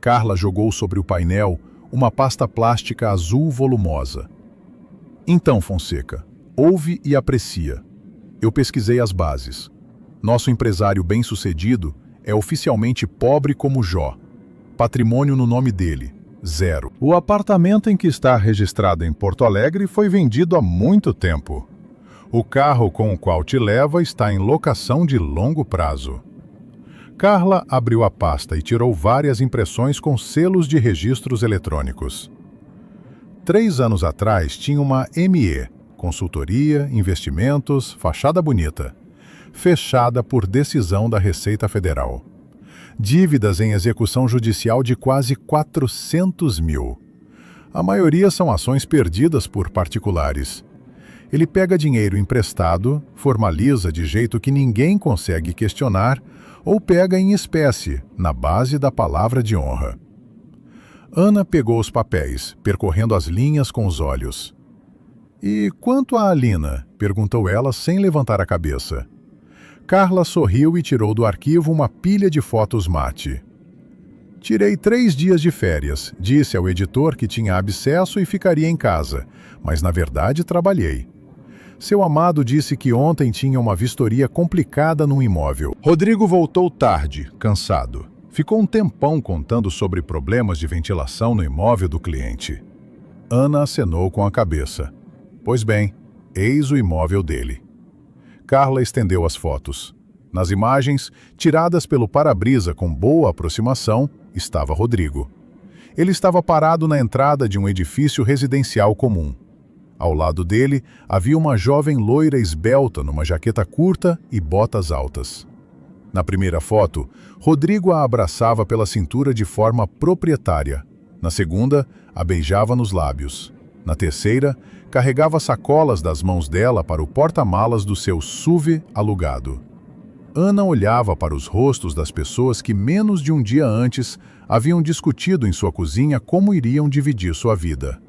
Carla jogou sobre o painel uma pasta plástica azul volumosa. Então, Fonseca, ouve e aprecia. Eu pesquisei as bases. Nosso empresário bem-sucedido é oficialmente pobre como Jó. Patrimônio no nome dele, 0. O apartamento em que está registrado em Porto Alegre foi vendido há muito tempo. O carro com o qual te leva está em locação de longo prazo. Carla abriu a pasta e tirou várias impressões com selos de registros eletrônicos. 3 anos atrás tinha uma ME, consultoria, investimentos, fachada bonita, fechada por decisão da Receita Federal. Dívidas em execução judicial de quase 400 mil. A maioria são ações perdidas por particulares. Ele pega dinheiro emprestado, formaliza de jeito que ninguém consegue questionar, ou pega em espécie, na base da palavra de honra. Ana pegou os papéis, percorrendo as linhas com os olhos. E quanto a Alina? Perguntou ela sem levantar a cabeça. Carla sorriu e tirou do arquivo uma pilha de fotos mate. Tirei 3 dias de férias, disse ao editor que tinha abscesso e ficaria em casa, mas na verdade trabalhei. Seu amado disse que ontem tinha uma vistoria complicada num imóvel. Rodrigo voltou tarde, cansado. Ficou um tempão contando sobre problemas de ventilação no imóvel do cliente. Ana acenou com a cabeça. Pois bem, eis o imóvel dele. Carla estendeu as fotos. Nas imagens, tiradas pelo para-brisa com boa aproximação, estava Rodrigo. Ele estava parado na entrada de um edifício residencial comum. Ao lado dele, havia uma jovem loira esbelta numa jaqueta curta e botas altas. Na primeira foto, Rodrigo a abraçava pela cintura de forma proprietária. Na segunda, a beijava nos lábios. Na terceira, carregava sacolas das mãos dela para o porta-malas do seu SUV alugado. Ana olhava para os rostos das pessoas que menos de um dia antes haviam discutido em sua cozinha como iriam dividir sua vida.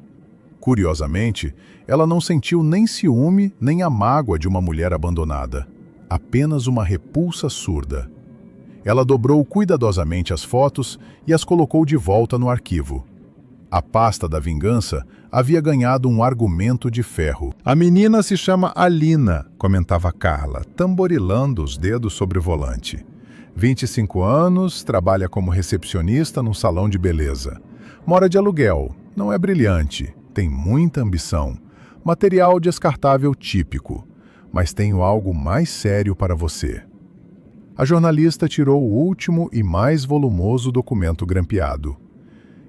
Curiosamente, ela não sentiu nem ciúme nem a mágoa de uma mulher abandonada. Apenas uma repulsa surda. Ela dobrou cuidadosamente as fotos e as colocou de volta no arquivo. A pasta da vingança havia ganhado um argumento de ferro.
A menina se chama Alina, comentava Carla, tamborilando os dedos sobre o volante. 25 anos, trabalha como recepcionista num salão de beleza. Mora de aluguel, não é brilhante, tem muita ambição. Material descartável típico. Mas tenho algo mais sério para você. A jornalista tirou o último e mais volumoso documento grampeado.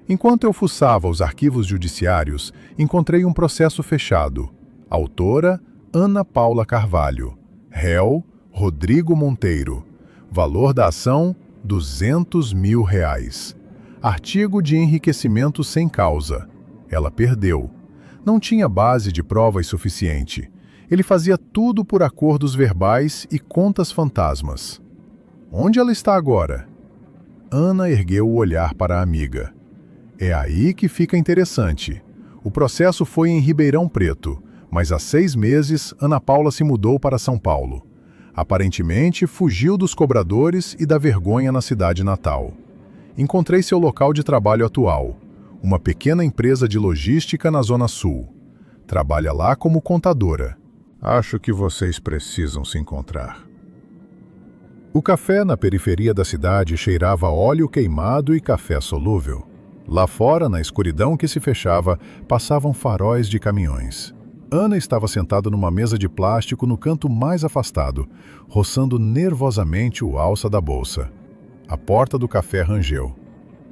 Enquanto eu fuçava os arquivos judiciários, encontrei um processo fechado. Autora, Ana Paula Carvalho. Réu, Rodrigo Monteiro. Valor da ação, R$200 mil. Artigo de enriquecimento sem causa. Ela perdeu. Não tinha base de provas suficiente. Ele fazia tudo por acordos verbais e contas fantasmas. Onde ela está agora? Ana ergueu o olhar para a amiga. É aí que fica interessante. O processo foi em Ribeirão Preto, mas há 6 meses Ana Paula se mudou para São Paulo. Aparentemente, fugiu dos cobradores e da vergonha na cidade natal. Encontrei seu local de trabalho atual, uma pequena empresa de logística na Zona Sul. Trabalha lá como contadora. Acho que vocês precisam se encontrar. O café na periferia da cidade cheirava a óleo queimado e café solúvel. Lá fora, na escuridão que se fechava, passavam faróis de caminhões. Ana estava sentada numa mesa de plástico no canto mais afastado, roçando nervosamente o alça da bolsa. A porta do café rangeu.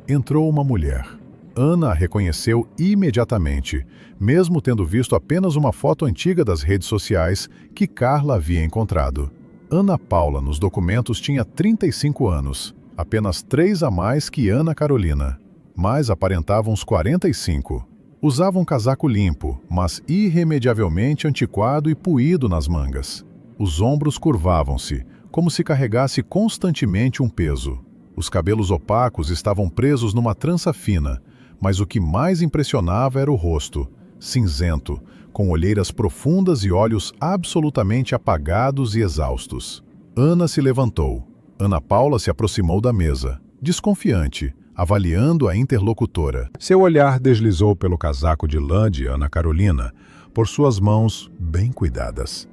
Entrou uma mulher. Ana a reconheceu imediatamente, mesmo tendo visto apenas uma foto antiga das redes sociais que Carla havia encontrado. Ana Paula, nos documentos, tinha 35 anos, apenas 3 a mais que Ana Carolina, mas aparentava uns 45. Usava um casaco limpo, mas irremediavelmente antiquado e puído nas mangas. Os ombros curvavam-se, como se carregasse constantemente um peso. Os cabelos opacos estavam presos numa trança fina, mas o que mais impressionava era o rosto, cinzento, com olheiras profundas e olhos absolutamente apagados e exaustos. Ana se levantou. Ana Paula se aproximou da mesa, desconfiante, avaliando a interlocutora. Seu olhar deslizou pelo casaco de lã de Ana Carolina, por suas mãos bem cuidadas.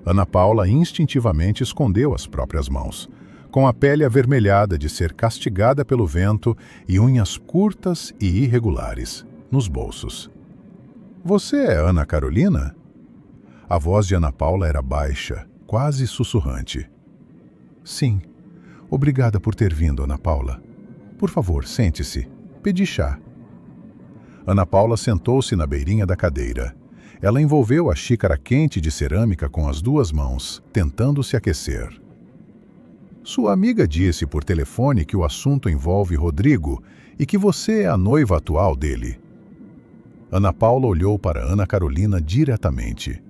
Ana Paula instintivamente escondeu as próprias mãos, com a pele avermelhada de ser castigada pelo vento e unhas curtas e irregulares, nos bolsos. Você é Ana Carolina? A voz de Ana Paula era baixa, quase sussurrante. Sim. Obrigada por ter vindo, Ana Paula. Por favor, sente-se. Pedi chá. Ana Paula sentou-se na beirinha da cadeira. Ela envolveu a xícara quente de cerâmica com as 2 mãos, tentando se aquecer. Sua amiga disse por telefone que o assunto envolve Rodrigo e que você é a noiva atual dele. Ana Paula olhou para Ana Carolina diretamente.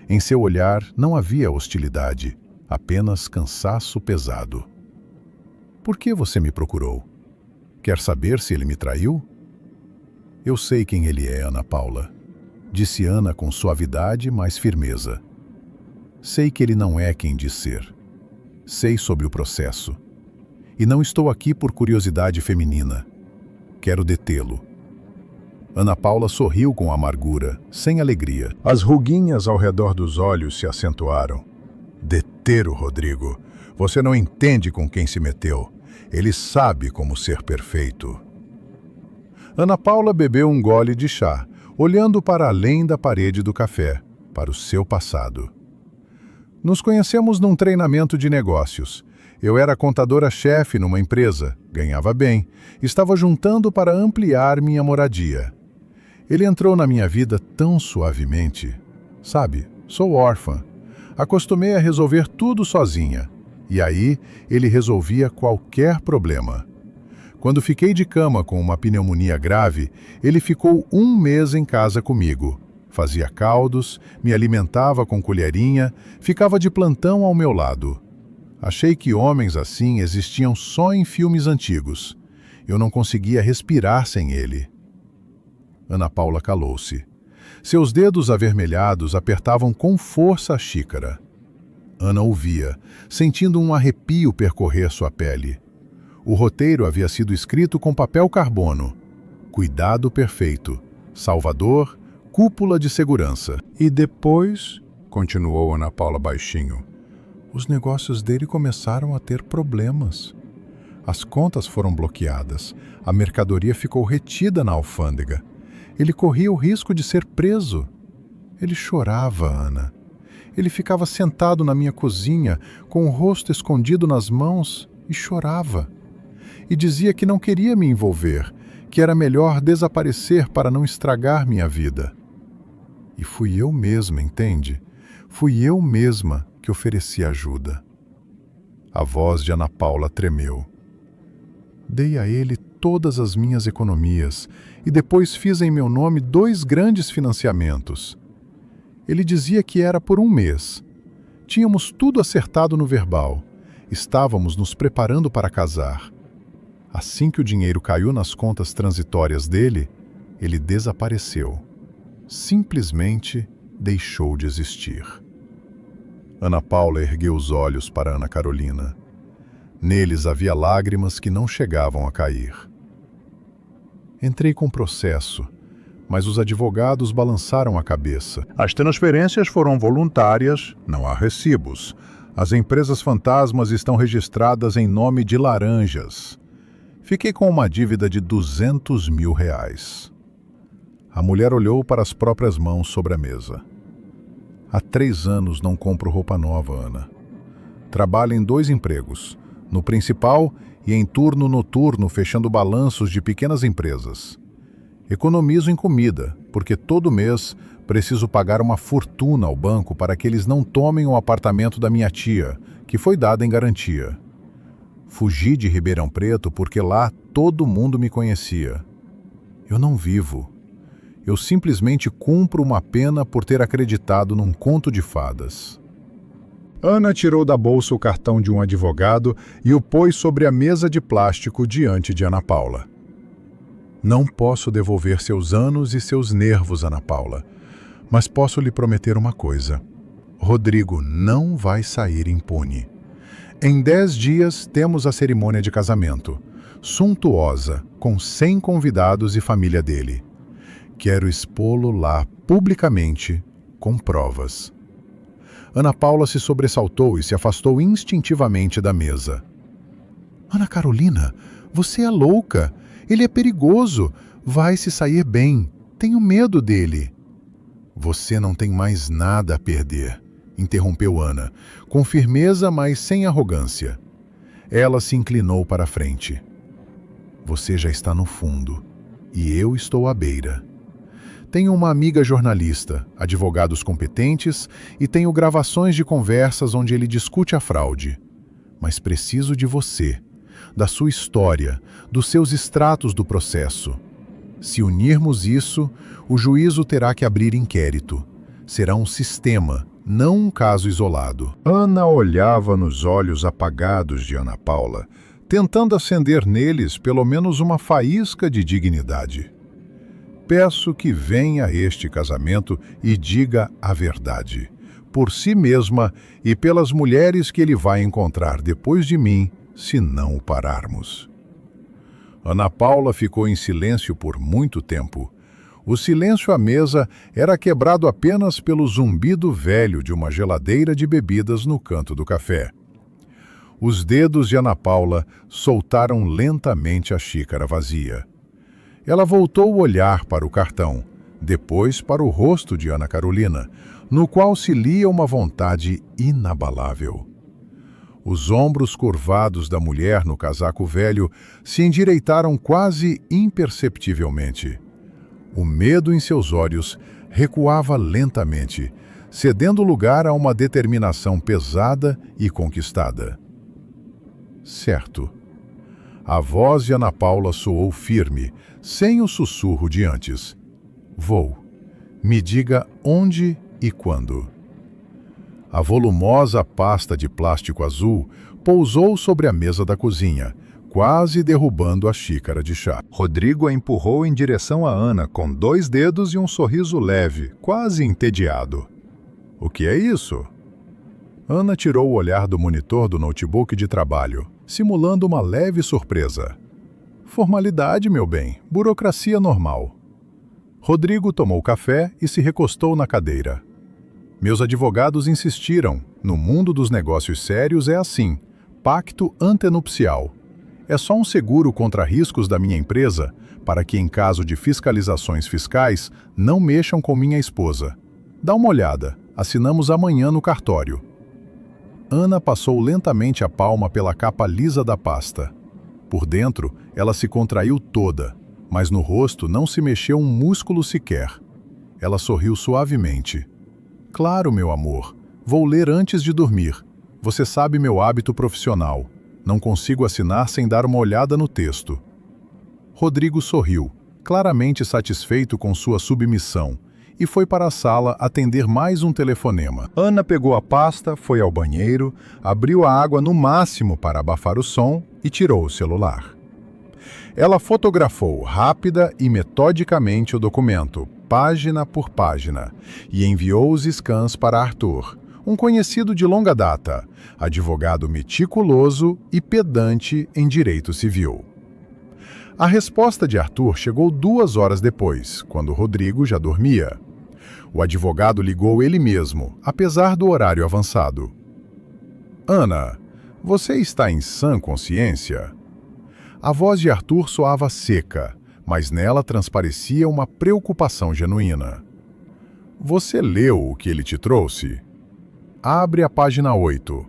Em seu olhar não havia hostilidade, apenas cansaço pesado. Por que você me procurou? Quer saber se ele me traiu? Eu sei quem ele é, Ana Paula, disse Ana com suavidade, mas firmeza. Sei que ele não é quem diz ser. Sei sobre o processo. E não estou aqui por curiosidade feminina. Quero detê-lo. Ana Paula sorriu com amargura, sem alegria. As ruguinhas ao redor dos olhos se acentuaram. Deter o Rodrigo. Você não entende com quem se meteu. Ele sabe como ser perfeito. Ana Paula bebeu um gole de chá, olhando para além da parede do café, para o seu passado. Nos conhecemos num treinamento de negócios. Eu era contadora-chefe numa empresa, ganhava bem, estava juntando para ampliar minha moradia. Ele entrou na minha vida tão suavemente. Sabe, sou órfã. Acostumei a resolver tudo sozinha. E aí, ele resolvia qualquer problema. Quando fiquei de cama com uma pneumonia grave, ele ficou 1 mês em casa comigo. Fazia caldos, me alimentava com colherinha, ficava de plantão ao meu lado. Achei que homens assim existiam só em filmes antigos. Eu não conseguia respirar sem ele. Ana Paula calou-se. Seus dedos avermelhados apertavam com força a xícara. Ana ouvia, sentindo um arrepio percorrer sua pele. O roteiro havia sido escrito com papel carbono. Cuidado perfeito. Salvador, cúpula de segurança. E depois, continuou Ana Paula baixinho, os negócios dele começaram a ter problemas. As contas foram bloqueadas. A mercadoria ficou retida na alfândega. Ele corria o risco de ser preso. Ele chorava, Ana. Ele ficava sentado na minha cozinha, com o rosto escondido nas mãos, e chorava. E dizia que não queria me envolver, que era melhor desaparecer para não estragar minha vida. E fui eu mesma, entende? Fui eu mesma que ofereci ajuda. A voz de Ana Paula tremeu. Dei a ele todas as minhas economias e depois fiz em meu nome 2 grandes financiamentos. Ele dizia que era por 1 mês. Tínhamos tudo acertado no verbal. Estávamos nos preparando para casar. Assim que o dinheiro caiu nas contas transitórias dele, ele desapareceu. Simplesmente deixou de existir. Ana Paula ergueu os olhos para Ana Carolina. Neles havia lágrimas que não chegavam a cair. Entrei com processo, mas os advogados balançaram a cabeça. As transferências foram voluntárias, não há recibos. As empresas fantasmas estão registradas em nome de laranjas. Fiquei com uma dívida de R$200 mil. A mulher olhou para as próprias mãos sobre a mesa. Há 3 anos não compro roupa nova, Ana. Trabalho em 2 empregos, no principal e em turno noturno fechando balanços de pequenas empresas. Economizo em comida, porque todo mês preciso pagar uma fortuna ao banco para que eles não tomem o apartamento da minha tia, que foi dado em garantia. Fugi de Ribeirão Preto porque lá todo mundo me conhecia. Eu não vivo. Eu simplesmente cumpro uma pena por ter acreditado num conto de fadas. Ana tirou da bolsa o cartão de um advogado e o pôs sobre a mesa de plástico diante de Ana Paula. Não posso devolver seus anos e seus nervos, Ana Paula, mas posso lhe prometer uma coisa. Rodrigo não vai sair impune. Em 10 dias temos a cerimônia de casamento, suntuosa, com 100 convidados e família dele. Quero expô-lo lá, publicamente, com provas. Ana Paula se sobressaltou e se afastou instintivamente da mesa. Ana Carolina, você é louca. Ele é perigoso. Vai se sair bem. Tenho medo dele. Você não tem mais nada a perder, interrompeu Ana, com firmeza, mas sem arrogância. Ela se inclinou para a frente. Você já está no fundo, e eu estou à beira. Tenho uma amiga jornalista, advogados competentes e tenho gravações de conversas onde ele discute a fraude. Mas preciso de você, da sua história, dos seus extratos do processo. Se unirmos isso, o juízo terá que abrir inquérito. Será um sistema, não um caso isolado. Ana olhava nos olhos apagados de Ana Paula, tentando acender neles pelo menos uma faísca de dignidade. Peço que venha a este casamento e diga a verdade, por si mesma e pelas mulheres que ele vai encontrar depois de mim, se não o pararmos. Ana Paula ficou em silêncio por muito tempo. O silêncio à mesa era quebrado apenas pelo zumbido velho de uma geladeira de bebidas no canto do café.
Os dedos de Ana Paula soltaram lentamente a xícara vazia. Ela voltou o olhar para o cartão, depois para o rosto de Ana Carolina, no qual se lia uma vontade inabalável. Os ombros curvados da mulher no casaco velho se endireitaram quase imperceptivelmente. O medo em seus olhos recuava lentamente, cedendo lugar a uma determinação pesada e conquistada. Certo. A voz de Ana Paula soou firme, sem o sussurro de antes. Vou. Me diga onde e quando. A volumosa pasta de plástico azul pousou sobre a mesa da cozinha, quase derrubando a xícara de chá. Rodrigo a empurrou em direção a Ana com 2 dedos e um sorriso leve, quase entediado. O que é isso? Ana tirou o olhar do monitor do notebook de trabalho, simulando uma leve surpresa. Formalidade, meu bem, burocracia normal. Rodrigo tomou café e se recostou na cadeira. Meus advogados insistiram, no mundo dos negócios sérios é assim, pacto antenupcial. É só um seguro contra riscos da minha empresa, para que em caso de fiscalizações fiscais, não mexam com minha esposa. Dá uma olhada, assinamos amanhã no cartório. Ana passou lentamente a palma pela capa lisa da pasta. Por dentro, ela se contraiu toda, mas no rosto não se mexeu um músculo sequer. Ela sorriu suavemente. Claro, meu amor. Vou ler antes de dormir. Você sabe meu hábito profissional. Não consigo assinar sem dar uma olhada no texto. Rodrigo sorriu, claramente satisfeito com sua submissão, e foi para a sala atender mais um telefonema. Ana pegou a pasta, foi ao banheiro, abriu a água no máximo para abafar o som e tirou o celular. Ela fotografou rápida e metodicamente o documento, página por página, e enviou os scans para Arthur, um conhecido de longa data, advogado meticuloso e pedante em direito civil. A resposta de Arthur chegou 2 horas depois, quando Rodrigo já dormia. O advogado ligou ele mesmo, apesar do horário avançado. Ana, você está em sã consciência? A voz de Arthur soava seca, mas nela transparecia uma preocupação genuína. Você leu o que ele te trouxe? Abre a página 8.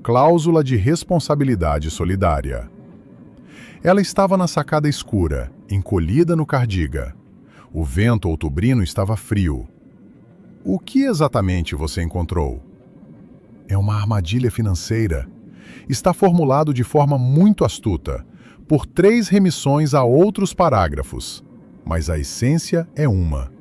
Cláusula de responsabilidade solidária. Ela estava na sacada escura, encolhida no cardiga. O vento outobrino estava frio. O que exatamente você encontrou? É uma armadilha financeira. Está formulado de forma muito astuta, por 3 remissões a outros parágrafos, mas a essência é uma.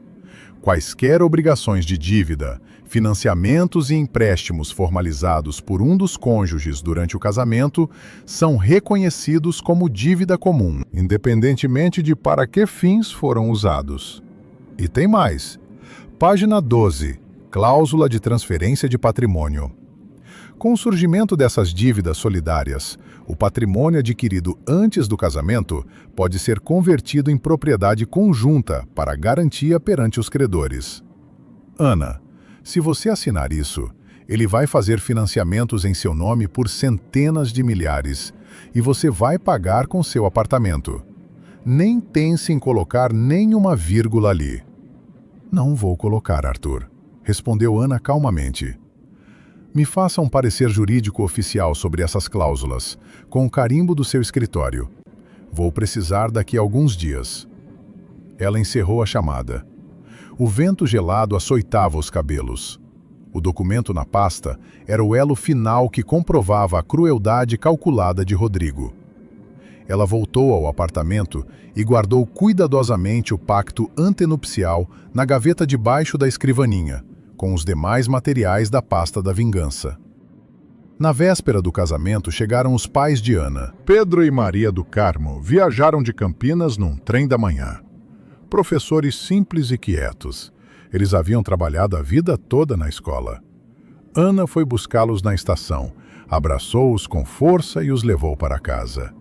Quaisquer obrigações de dívida, financiamentos e empréstimos formalizados por um dos cônjuges durante o casamento são reconhecidos como dívida comum, independentemente de para que fins foram usados. E tem mais. Página 12. Cláusula de transferência de patrimônio. Com o surgimento dessas dívidas solidárias, o patrimônio adquirido antes do casamento pode ser convertido em propriedade conjunta para garantia perante os credores. Ana, se você assinar isso, ele vai fazer financiamentos em seu nome por centenas de milhares e você vai pagar com seu apartamento. Nem pense em colocar nenhuma vírgula ali. Não vou colocar, Arthur, respondeu Ana calmamente. Me faça um parecer jurídico oficial sobre essas cláusulas, com o carimbo do seu escritório. Vou precisar daqui a alguns dias. Ela encerrou a chamada. O vento gelado açoitava os cabelos. O documento na pasta era o elo final que comprovava a crueldade calculada de Rodrigo. Ela voltou ao apartamento e guardou cuidadosamente o pacto antenupcial na gaveta debaixo da escrivaninha, com os demais materiais da pasta da vingança. Na véspera do casamento chegaram os pais de Ana. Pedro e Maria do Carmo viajaram de Campinas num trem da manhã. Professores simples e quietos. Eles haviam trabalhado a vida toda na escola. Ana foi buscá-los na estação, abraçou-os com força e os levou para casa.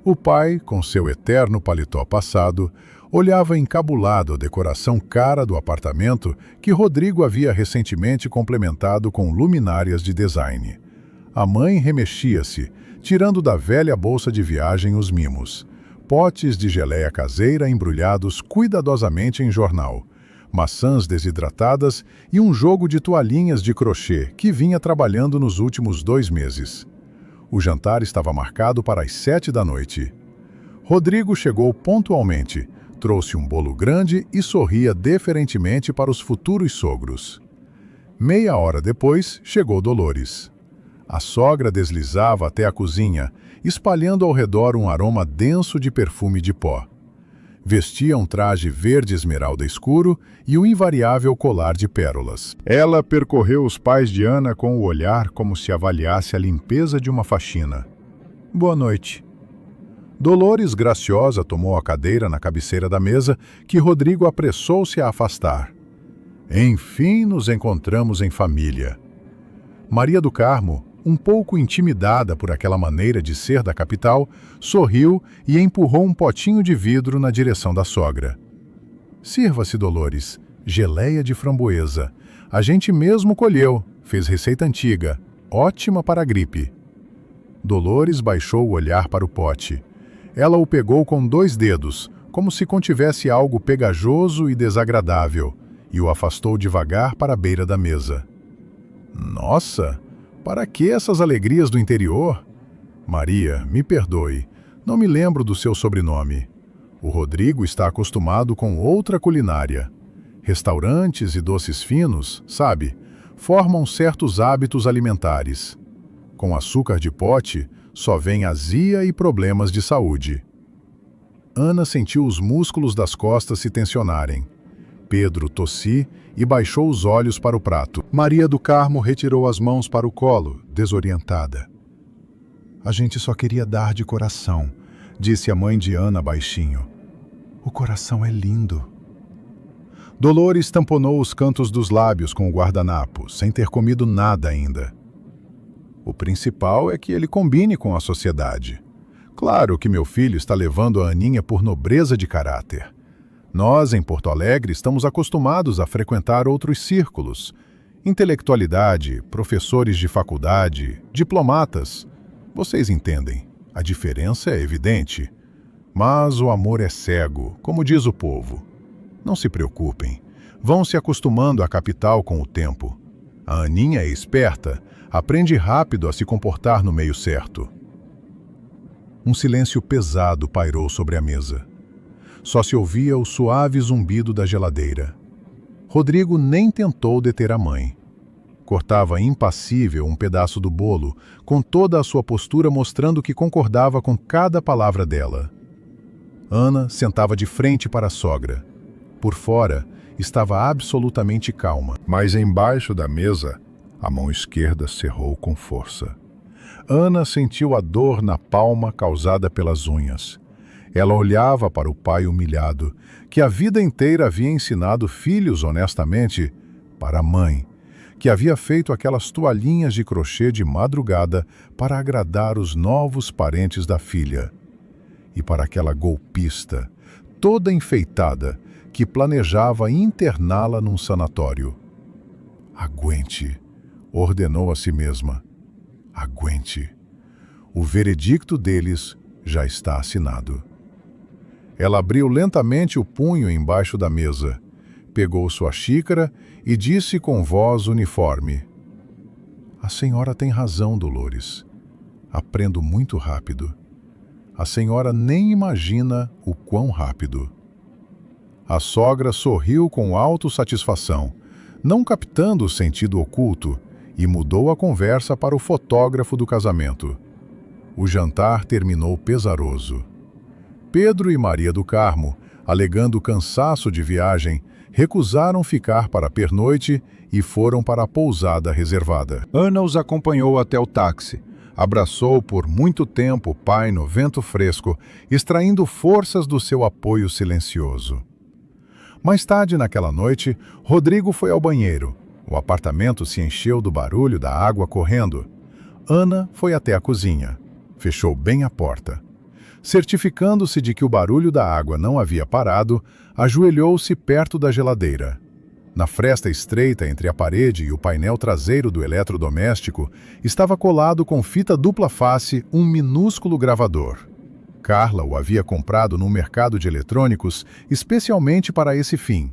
O pai, com seu eterno paletó passado, olhava encabulado a decoração cara do apartamento que Rodrigo havia recentemente complementado com luminárias de design. A mãe remexia-se, tirando da velha bolsa de viagem os mimos. Potes de geleia caseira embrulhados cuidadosamente em jornal, maçãs desidratadas e um jogo de toalhinhas de crochê que vinha trabalhando nos últimos 2 meses. O jantar estava marcado para as 7 da noite. Rodrigo chegou pontualmente, trouxe um bolo grande e sorria deferentemente para os futuros sogros. Meia hora depois, chegou Dolores. A sogra deslizava até a cozinha, espalhando ao redor um aroma denso de perfume de pó. Vestia um traje verde esmeralda escuro e um invariável colar de pérolas. Ela percorreu os pais de Ana com o olhar como se avaliasse a limpeza de uma faxina. Boa noite. Dolores, graciosa, tomou a cadeira na cabeceira da mesa, que Rodrigo apressou-se a afastar. Enfim nos encontramos em família. Maria do Carmo, um pouco intimidada por aquela maneira de ser da capital, sorriu e empurrou um potinho de vidro na direção da sogra. Sirva-se, Dolores, geleia de framboesa. A gente mesmo colheu, fez receita antiga, ótima para a gripe. Dolores baixou o olhar para o pote. Ela o pegou com 2 dedos, como se contivesse algo pegajoso e desagradável, e o afastou devagar para a beira da mesa. Nossa! Para que essas alegrias do interior? Maria, me perdoe, não me lembro do seu sobrenome. O Rodrigo está acostumado com outra culinária. Restaurantes e doces finos, sabe, formam certos hábitos alimentares. Com açúcar de pote, só vem azia e problemas de saúde. Ana sentiu os músculos das costas se tensionarem. Pedro tossi e baixou os olhos para o prato. Maria do Carmo retirou as mãos para o colo, desorientada. A gente só queria dar de coração, disse a mãe de Ana baixinho. O coração é lindo. Dolores tamponou os cantos dos lábios com o guardanapo, sem ter comido nada ainda. O principal é que ele combine com a sociedade. Claro que meu filho está levando a Aninha por nobreza de caráter. Nós, em Porto Alegre, estamos acostumados a frequentar outros círculos. Intelectualidade, professores de faculdade, diplomatas. Vocês entendem, a diferença é evidente. Mas o amor é cego, como diz o povo. Não se preocupem, vão se acostumando à capital com o tempo. A Aninha é esperta, aprende rápido a se comportar no meio certo. Um silêncio pesado pairou sobre a mesa. Só se ouvia o suave zumbido da geladeira. Rodrigo nem tentou deter a mãe. Cortava impassível um pedaço do bolo, com toda a sua postura mostrando que concordava com cada palavra dela. Ana sentava de frente para a sogra. Por fora, estava absolutamente calma, mas embaixo da mesa, a mão esquerda cerrou com força. Ana sentiu a dor na palma causada pelas unhas. Ela olhava para o pai humilhado, que a vida inteira havia ensinado filhos honestamente, para a mãe, que havia feito aquelas toalhinhas de crochê de madrugada para agradar os novos parentes da filha, e para aquela golpista, toda enfeitada, que planejava interná-la num sanatório. Aguente, ordenou a si mesma. Aguente. O veredicto deles já está assinado. Ela abriu lentamente o punho embaixo da mesa, pegou sua xícara e disse com voz uniforme: A senhora tem razão, Dolores. Aprendo muito rápido. A senhora nem imagina o quão rápido. A sogra sorriu com autossatisfação, não captando o sentido oculto, e mudou a conversa para o fotógrafo do casamento. O jantar terminou pesaroso. Pedro e Maria do Carmo, alegando cansaço de viagem, recusaram ficar para a pernoite e foram para a pousada reservada. Ana os acompanhou até o táxi. Abraçou por muito tempo o pai no vento fresco, extraindo forças do seu apoio silencioso. Mais tarde naquela noite, Rodrigo foi ao banheiro. O apartamento se encheu do barulho da água correndo. Ana foi até a cozinha. Fechou bem a porta. Certificando-se de que o barulho da água não havia parado, ajoelhou-se perto da geladeira.
Na fresta estreita entre a parede e o painel traseiro do eletrodoméstico, estava colado com fita dupla face um minúsculo gravador. Carla o havia comprado num mercado de eletrônicos especialmente para esse fim.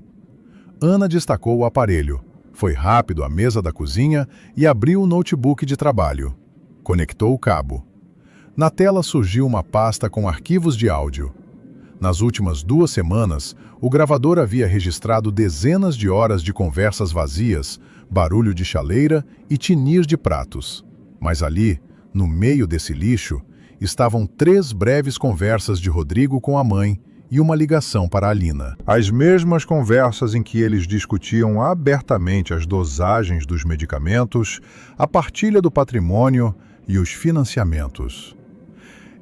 Ana destacou o aparelho, foi rápido à mesa da cozinha e abriu o notebook de trabalho. Conectou o cabo. Na tela surgiu uma pasta com arquivos de áudio. Nas últimas 2 semanas, o gravador havia registrado dezenas de horas de conversas vazias, barulho de chaleira e tinir de pratos. Mas ali, no meio desse lixo, estavam 3 breves conversas de Rodrigo com a mãe e uma ligação para a Alina. As mesmas conversas em que eles discutiam abertamente as dosagens dos medicamentos, a partilha do patrimônio e os financiamentos.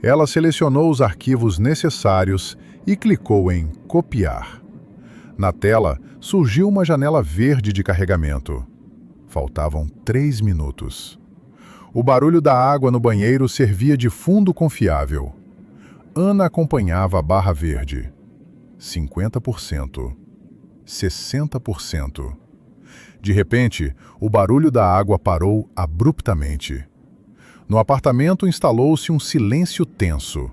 Ela selecionou os arquivos necessários e clicou em copiar. Na tela, surgiu uma janela verde de carregamento. Faltavam 3 minutos. O barulho da água no banheiro servia de fundo confiável. Ana acompanhava a barra verde. 50%. 60%. De repente, o barulho da água parou abruptamente. No apartamento instalou-se um silêncio tenso.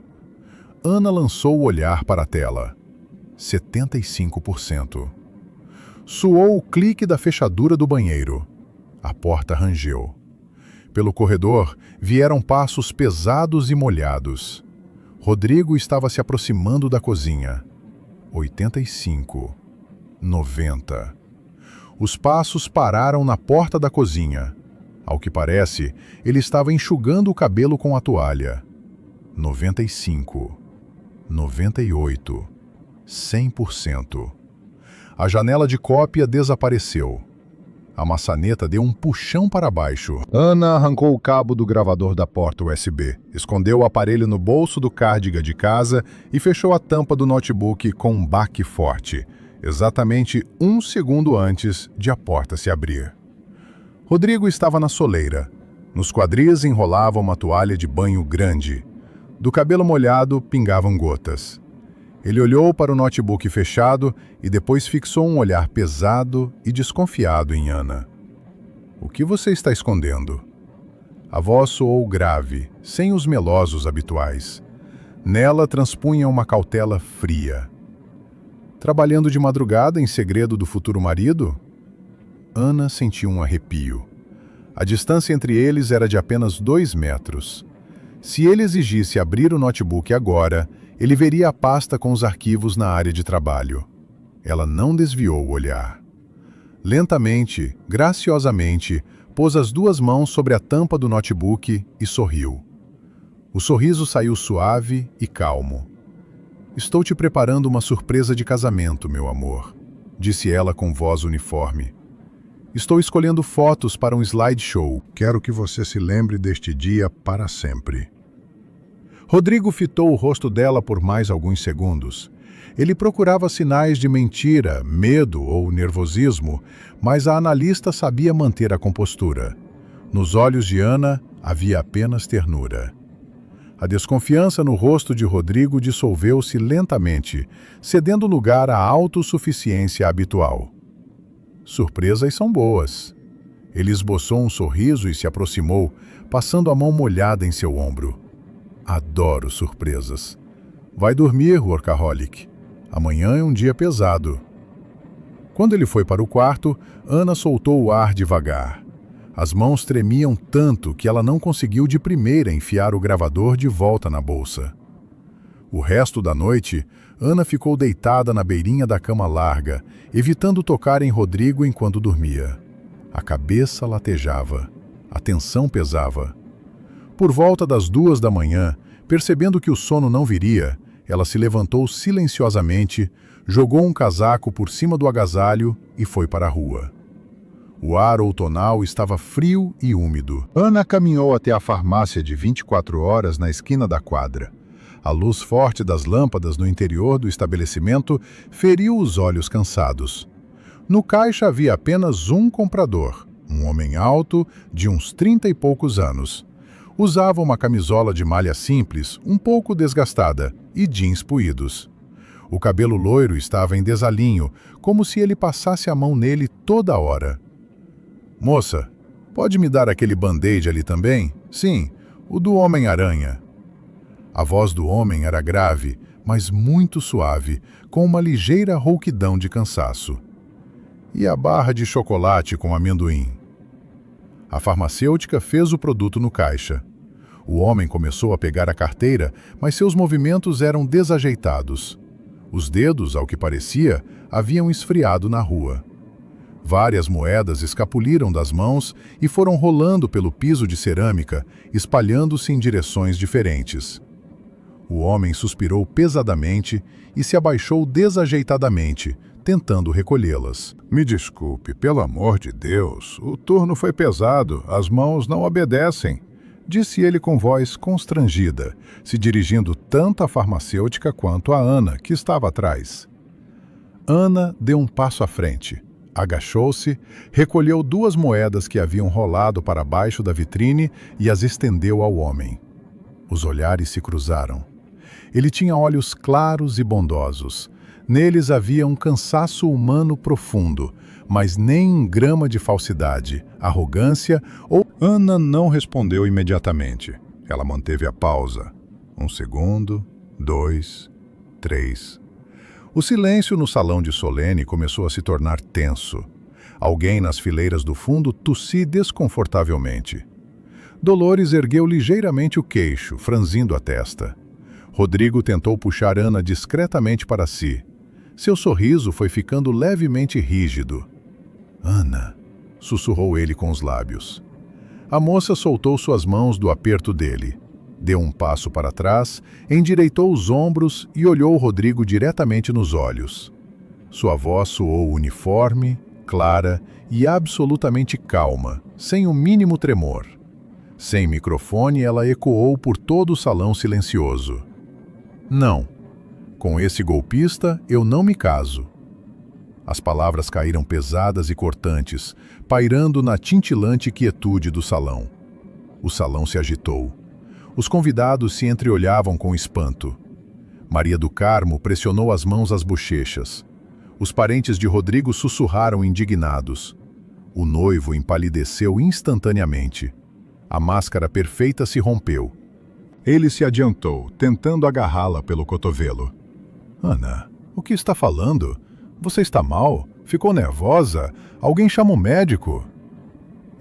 Ana lançou o olhar para a tela. 75%. Soou o clique da fechadura do banheiro. A porta rangeu. Pelo corredor, vieram passos pesados e molhados. Rodrigo estava se aproximando da cozinha. 85. 90. Os passos pararam na porta da cozinha. Ao que parece, ele estava enxugando o cabelo com a toalha. 95. 98. 100%. A janela de cópia desapareceu. A maçaneta deu um puxão para baixo. Ana arrancou o cabo do gravador da porta USB, escondeu o aparelho no bolso do cardigan de casa e fechou a tampa do notebook com um baque forte, exatamente 1 segundo antes de a porta se abrir. Rodrigo estava na soleira. Nos quadris enrolava uma toalha de banho grande. Do cabelo molhado pingavam gotas. Ele olhou para o notebook fechado e depois fixou um olhar pesado e desconfiado em Ana. "O que você está escondendo?" A voz soou grave, sem os melosos habituais. Nela transpunha uma cautela fria. "Trabalhando de madrugada em segredo do futuro marido?" Ana sentiu um arrepio. A distância entre eles era de apenas 2 metros. Se ele exigisse abrir o notebook agora, ele veria a pasta com os arquivos na área de trabalho. Ela não desviou o olhar. Lentamente, graciosamente, pôs as 2 mãos sobre a tampa do notebook e sorriu. O sorriso saiu suave e calmo. "Estou te preparando uma surpresa de casamento, meu amor", disse ela com voz uniforme. "Estou escolhendo fotos para um slideshow. Quero que você se lembre deste dia para sempre." Rodrigo fitou o rosto dela por mais alguns segundos. Ele procurava sinais de mentira, medo ou nervosismo, mas a analista sabia manter a compostura. Nos olhos de Ana havia apenas ternura. A desconfiança no rosto de Rodrigo dissolveu-se lentamente, cedendo lugar à autossuficiência habitual. "Surpresas são boas." Ele esboçou um sorriso e se aproximou, passando a mão molhada em seu ombro. "Adoro surpresas. Vai dormir, workaholic. Amanhã é um dia pesado." Quando ele foi para o quarto, Ana soltou o ar devagar. As mãos tremiam tanto que ela não conseguiu de primeira enfiar o gravador de volta na bolsa. O resto da noite, Ana ficou deitada na beirinha da cama larga, evitando tocar em Rodrigo enquanto dormia. A cabeça latejava, a tensão pesava. Por volta das 2 da manhã, percebendo que o sono não viria, ela se levantou silenciosamente, jogou um casaco por cima do agasalho e foi para a rua. O ar outonal estava frio e úmido. Ana caminhou até a farmácia de 24 horas na esquina da quadra. A luz forte das lâmpadas no interior do estabelecimento feriu os olhos cansados. No caixa havia apenas um comprador, um homem alto, de uns 30 e poucos anos. Usava uma camisola de malha simples, um pouco desgastada, e jeans puídos.
O cabelo loiro estava em desalinho, como se ele passasse a mão nele toda hora. Moça, pode me dar aquele band-aid ali também? Sim, o do Homem-Aranha. A voz do homem era grave, mas muito suave, com uma ligeira rouquidão de cansaço. E a barra de chocolate com amendoim? A farmacêutica fez o produto no caixa. O homem começou a pegar a carteira, mas seus movimentos eram desajeitados. Os dedos, ao que parecia, haviam esfriado na rua. Várias moedas escapuliram das mãos e foram rolando pelo piso de cerâmica, espalhando-se em direções diferentes. O homem suspirou pesadamente e se abaixou desajeitadamente, tentando recolhê-las. Me desculpe, pelo amor de Deus, o turno foi pesado, as mãos não obedecem, disse ele com voz constrangida, se dirigindo tanto à farmacêutica quanto a Ana, que estava atrás. Ana deu um passo à frente, agachou-se, recolheu 2 moedas que haviam rolado para baixo da vitrine e as estendeu ao homem. Os olhares se cruzaram. Ele tinha olhos claros e bondosos. Neles havia um cansaço humano profundo, mas nem um grama de falsidade, arrogância ou... Ana não respondeu imediatamente. Ela manteve a pausa. 1 segundo, 2, 3. O silêncio no salão de Solene começou a se tornar tenso. Alguém nas fileiras do fundo tossia desconfortavelmente. Dolores ergueu ligeiramente o queixo, franzindo a testa. Rodrigo tentou puxar Ana discretamente para si. Seu sorriso foi ficando levemente rígido. Ana, sussurrou ele com os lábios. A moça soltou suas mãos do aperto dele. Deu um passo para trás, endireitou os ombros e olhou Rodrigo diretamente nos olhos. Sua voz soou uniforme, clara e absolutamente calma, sem o mínimo tremor. Sem microfone, ela ecoou por todo o salão silencioso. Não. Com esse golpista, eu não me caso. As palavras caíram pesadas e cortantes, pairando na tintilante quietude do salão. O salão se agitou. Os convidados se entreolhavam com espanto. Maria do Carmo pressionou as mãos às bochechas. Os parentes de Rodrigo sussurraram indignados. O noivo empalideceu instantaneamente. A máscara perfeita se rompeu. Ele se adiantou, tentando agarrá-la pelo cotovelo. Ana, o que está falando? Você está mal? Ficou nervosa? Alguém chama o médico?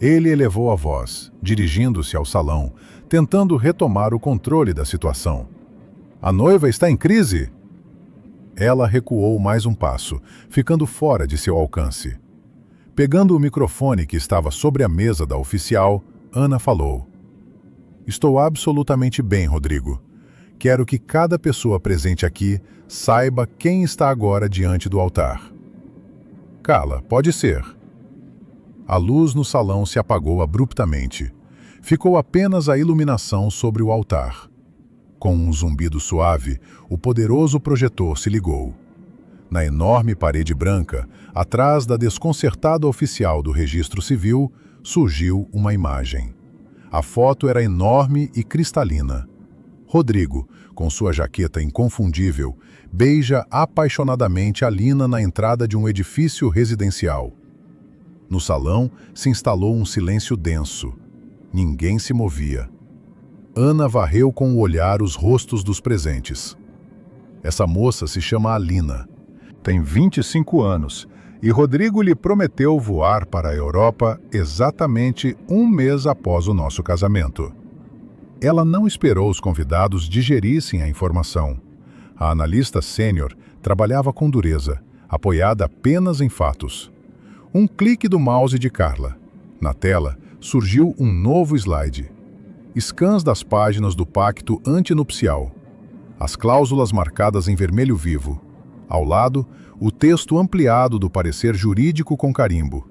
Ele elevou a voz, dirigindo-se ao salão, tentando retomar o controle da situação. A noiva está em crise? Ela recuou mais um passo, ficando fora de seu alcance. Pegando o microfone que estava sobre a mesa da oficial, Ana falou. Estou absolutamente bem, Rodrigo. Quero que cada pessoa presente aqui saiba quem está agora diante do altar. Cala, pode ser. A luz no salão se apagou abruptamente. Ficou apenas a iluminação sobre o altar. Com um zumbido suave, o poderoso projetor se ligou. Na enorme parede branca, atrás da desconcertada oficial do Registro Civil, surgiu uma imagem. A foto era enorme e cristalina. Rodrigo, com sua jaqueta inconfundível, beija apaixonadamente a Lina na entrada de um edifício residencial. No salão se instalou um silêncio denso. Ninguém se movia. Ana varreu com o olhar os rostos dos presentes. Essa moça se chama Alina. Tem 25 anos e Rodrigo lhe prometeu voar para a Europa exatamente 1 mês após o nosso casamento. Ela não esperou os convidados digerissem a informação. A analista sênior trabalhava com dureza, apoiada apenas em fatos. Um clique do mouse de Carla. Na tela, surgiu um novo slide. Scans das páginas do pacto antinupcial. As cláusulas marcadas em vermelho vivo. Ao lado, o texto ampliado do parecer jurídico com carimbo.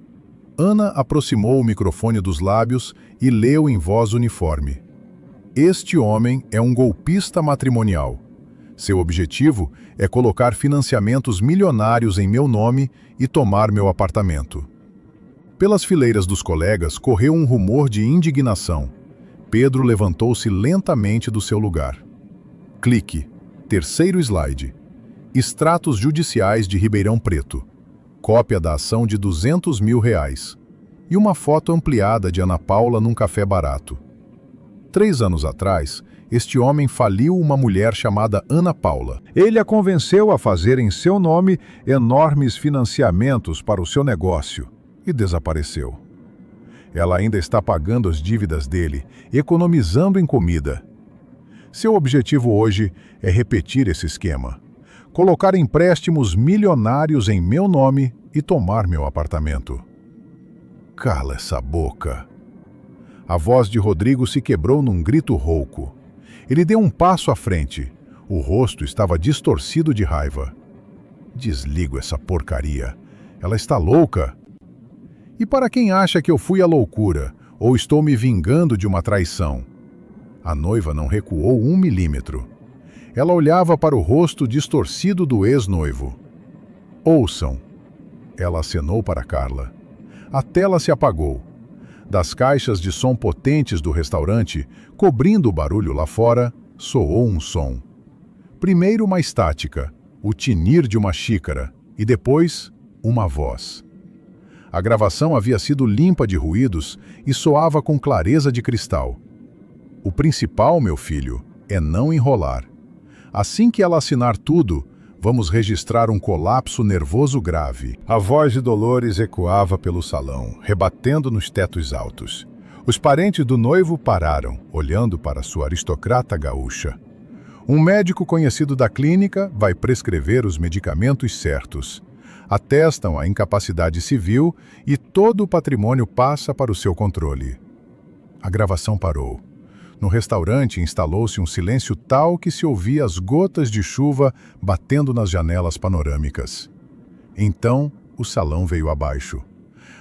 Ana aproximou o microfone dos lábios e leu em voz uniforme. Este homem é um golpista matrimonial. Seu objetivo é colocar financiamentos milionários em meu nome e tomar meu apartamento. Pelas fileiras dos colegas correu um rumor de indignação. Pedro levantou-se lentamente do seu lugar. Clique. Terceiro slide.
extratos judiciais de Ribeirão Preto, cópia da ação de R$ 200 mil e uma foto ampliada de Ana Paula num café barato. 3 anos atrás, este homem faliu uma mulher chamada Ana Paula. Ele a convenceu a fazer em seu nome enormes financiamentos para o seu negócio e desapareceu. Ela ainda está pagando as dívidas dele, economizando em comida. Seu objetivo hoje é repetir esse esquema, colocar empréstimos milionários em meu nome e tomar meu apartamento. Cala essa boca. A voz de Rodrigo se quebrou num grito rouco. Ele deu um passo à frente. O rosto estava distorcido de raiva. Desligo essa porcaria. Ela está louca. E para quem acha que eu fui à loucura ou estou me vingando de uma traição? A noiva não recuou 1 milímetro. Ela olhava para o rosto distorcido do ex-noivo. Ouçam. Ela acenou para Carla. A tela se apagou. Das caixas de som potentes do restaurante, cobrindo o barulho lá fora, soou um som. Primeiro uma estática, o tinir de uma xícara, e depois uma voz. A gravação havia sido limpa de ruídos e soava com clareza de cristal. O principal, meu filho, é não enrolar. Assim que ela assinar tudo, vamos registrar um colapso nervoso grave. A voz de Dolores ecoava pelo salão, rebatendo nos tetos altos. Os parentes do noivo pararam, olhando para sua aristocrata gaúcha. Um médico conhecido da clínica vai prescrever os medicamentos certos. Atestam a incapacidade civil e todo o patrimônio passa para o seu controle. A gravação parou. No restaurante instalou-se um silêncio tal que se ouvia as gotas de chuva batendo nas janelas panorâmicas. Então, o salão veio abaixo.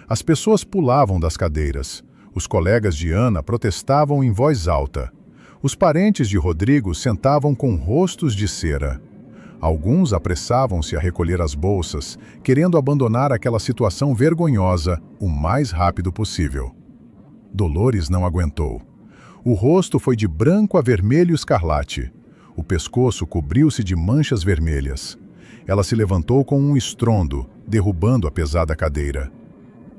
As pessoas pulavam das cadeiras. Os colegas de Ana protestavam em voz alta. Os parentes de Rodrigo sentavam com rostos de cera. Alguns apressavam-se a recolher as bolsas, querendo abandonar aquela situação vergonhosa o mais rápido possível. Dolores não aguentou. O rosto foi de branco a vermelho escarlate. O pescoço cobriu-se de manchas vermelhas. Ela se levantou com um estrondo, derrubando a pesada cadeira.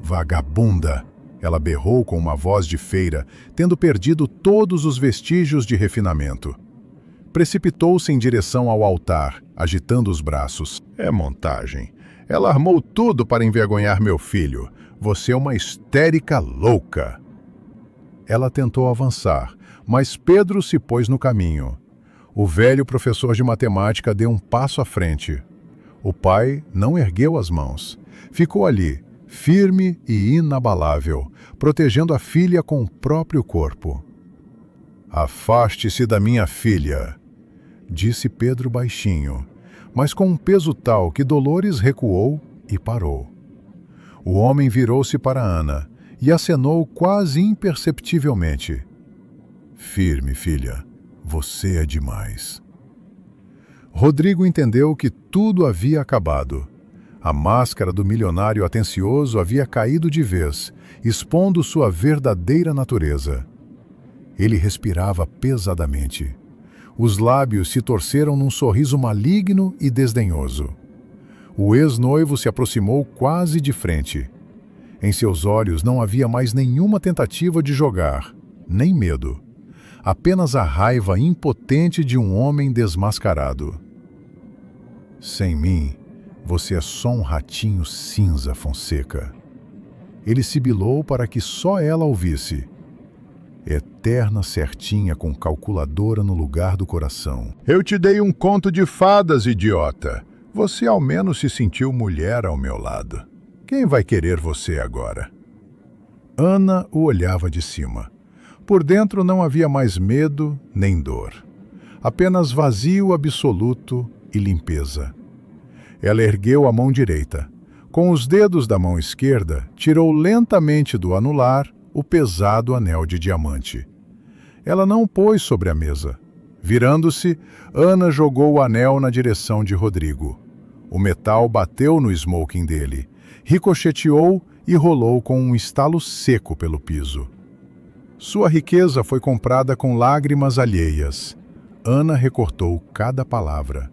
Vagabunda! Ela berrou com uma voz de feira, tendo perdido todos os vestígios de refinamento. Precipitou-se em direção ao altar, agitando os braços. É montagem. Ela armou tudo para envergonhar meu filho. Você é uma histérica louca. Ela tentou avançar, mas Pedro se pôs no caminho. O velho professor de matemática deu um passo à frente. O pai não ergueu as mãos. Ficou ali, firme e inabalável, protegendo a filha com o próprio corpo. Afaste-se da minha filha, disse Pedro baixinho, mas com um peso tal que Dolores recuou e parou. O homem virou-se para Ana e acenou quase imperceptivelmente. Firme, filha, você é demais. Rodrigo entendeu que tudo havia acabado. A máscara do milionário atencioso havia caído de vez, expondo sua verdadeira natureza. Ele respirava pesadamente. Os lábios se torceram num sorriso maligno e desdenhoso. O ex-noivo se aproximou quase de frente. Em seus olhos não havia mais nenhuma tentativa de jogar, nem medo. Apenas a raiva impotente de um homem desmascarado. Sem mim, você é só um ratinho cinza, Fonseca. Ele sibilou para que só ela ouvisse. Eterna certinha com calculadora no lugar do coração. Eu te dei um conto de fadas, idiota. Você ao menos se sentiu mulher ao meu lado. Quem vai querer você agora? Ana o olhava de cima. Por dentro não havia mais medo nem dor. Apenas vazio absoluto e limpeza. Ela ergueu a mão direita. Com os dedos da mão esquerda, tirou lentamente do anular o pesado anel de diamante. Ela não o pôs sobre a mesa. Virando-se, Ana jogou o anel na direção de Rodrigo. O metal bateu no smoking dele, ricocheteou e rolou com um estalo seco pelo piso. Sua riqueza foi comprada com lágrimas alheias. Ana recortou cada palavra.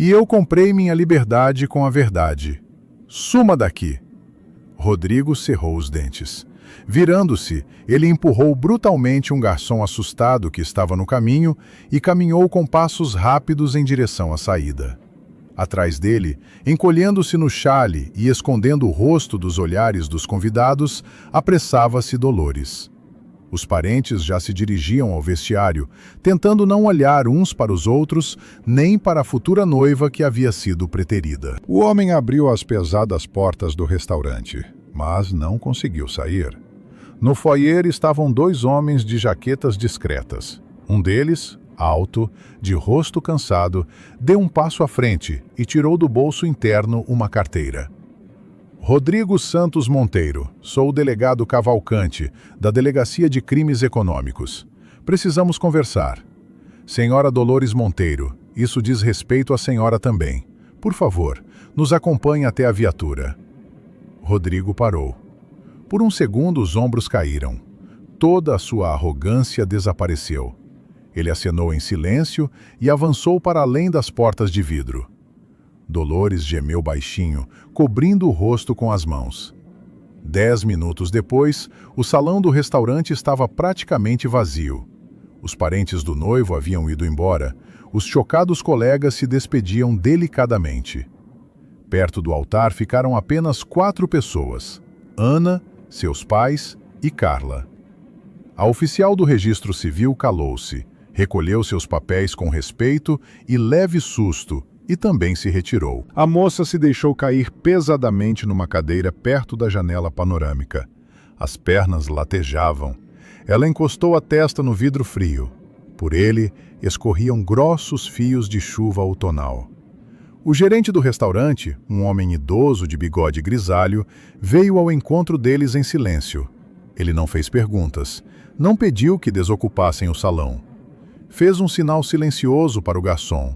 E eu comprei minha liberdade com a verdade. Suma daqui! Rodrigo cerrou os dentes. Virando-se, ele empurrou brutalmente um garçom assustado que estava no caminho e caminhou com passos rápidos em direção à saída. Atrás dele, encolhendo-se no chale e escondendo o rosto dos olhares dos convidados, apressava-se Dolores. Os parentes já se dirigiam ao vestiário, tentando não olhar uns para os outros, nem para a futura noiva que havia sido preterida.
O homem abriu as pesadas portas do restaurante, mas não conseguiu sair. No foyer estavam 2 homens de jaquetas discretas. Um deles, alto, de rosto cansado, deu um passo à frente e tirou do bolso interno uma carteira. Rodrigo Santos Monteiro, sou o delegado Cavalcante, da Delegacia de Crimes Econômicos. Precisamos conversar. Senhora Dolores Monteiro, isso diz respeito à senhora também. Por favor, nos acompanhe até a viatura. Rodrigo parou. Por um segundo os ombros caíram. Toda a sua arrogância desapareceu. Ele acenou em silêncio e avançou para além das portas de vidro. Dolores gemeu baixinho, cobrindo o rosto com as mãos. 10 minutos depois, o salão do restaurante estava praticamente vazio. Os parentes do noivo haviam ido embora. Os chocados colegas se despediam delicadamente. Perto do altar ficaram apenas 4 pessoas: Ana, seus pais e Carla. A oficial do registro civil calou-se, recolheu seus papéis com respeito e leve susto, e também se retirou. A moça se deixou cair pesadamente numa cadeira perto da janela panorâmica. As pernas latejavam. Ela encostou a testa no vidro frio. Por ele, escorriam grossos fios de chuva outonal. O gerente do restaurante, um homem idoso de bigode grisalho, veio ao encontro deles em silêncio. Ele não fez perguntas, não pediu que desocupassem o salão. Fez um sinal silencioso para o garçom.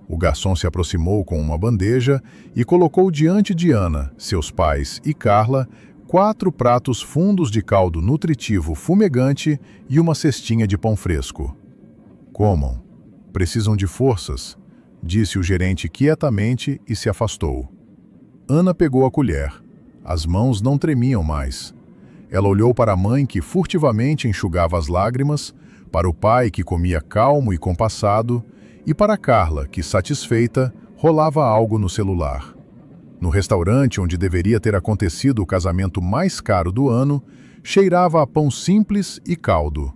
O garçom se aproximou com uma bandeja e colocou diante de Ana, seus pais e Carla 4 pratos fundos de caldo nutritivo fumegante e uma cestinha de pão fresco. Comam. Precisam de forças, disse o gerente quietamente e se afastou. Ana pegou a colher. As mãos não tremiam mais. Ela olhou para a mãe que furtivamente enxugava as lágrimas, para o pai que comia calmo e compassado, e para Carla, que, satisfeita, rolava algo no celular. No restaurante onde deveria ter acontecido o casamento mais caro do ano, cheirava a pão simples e caldo.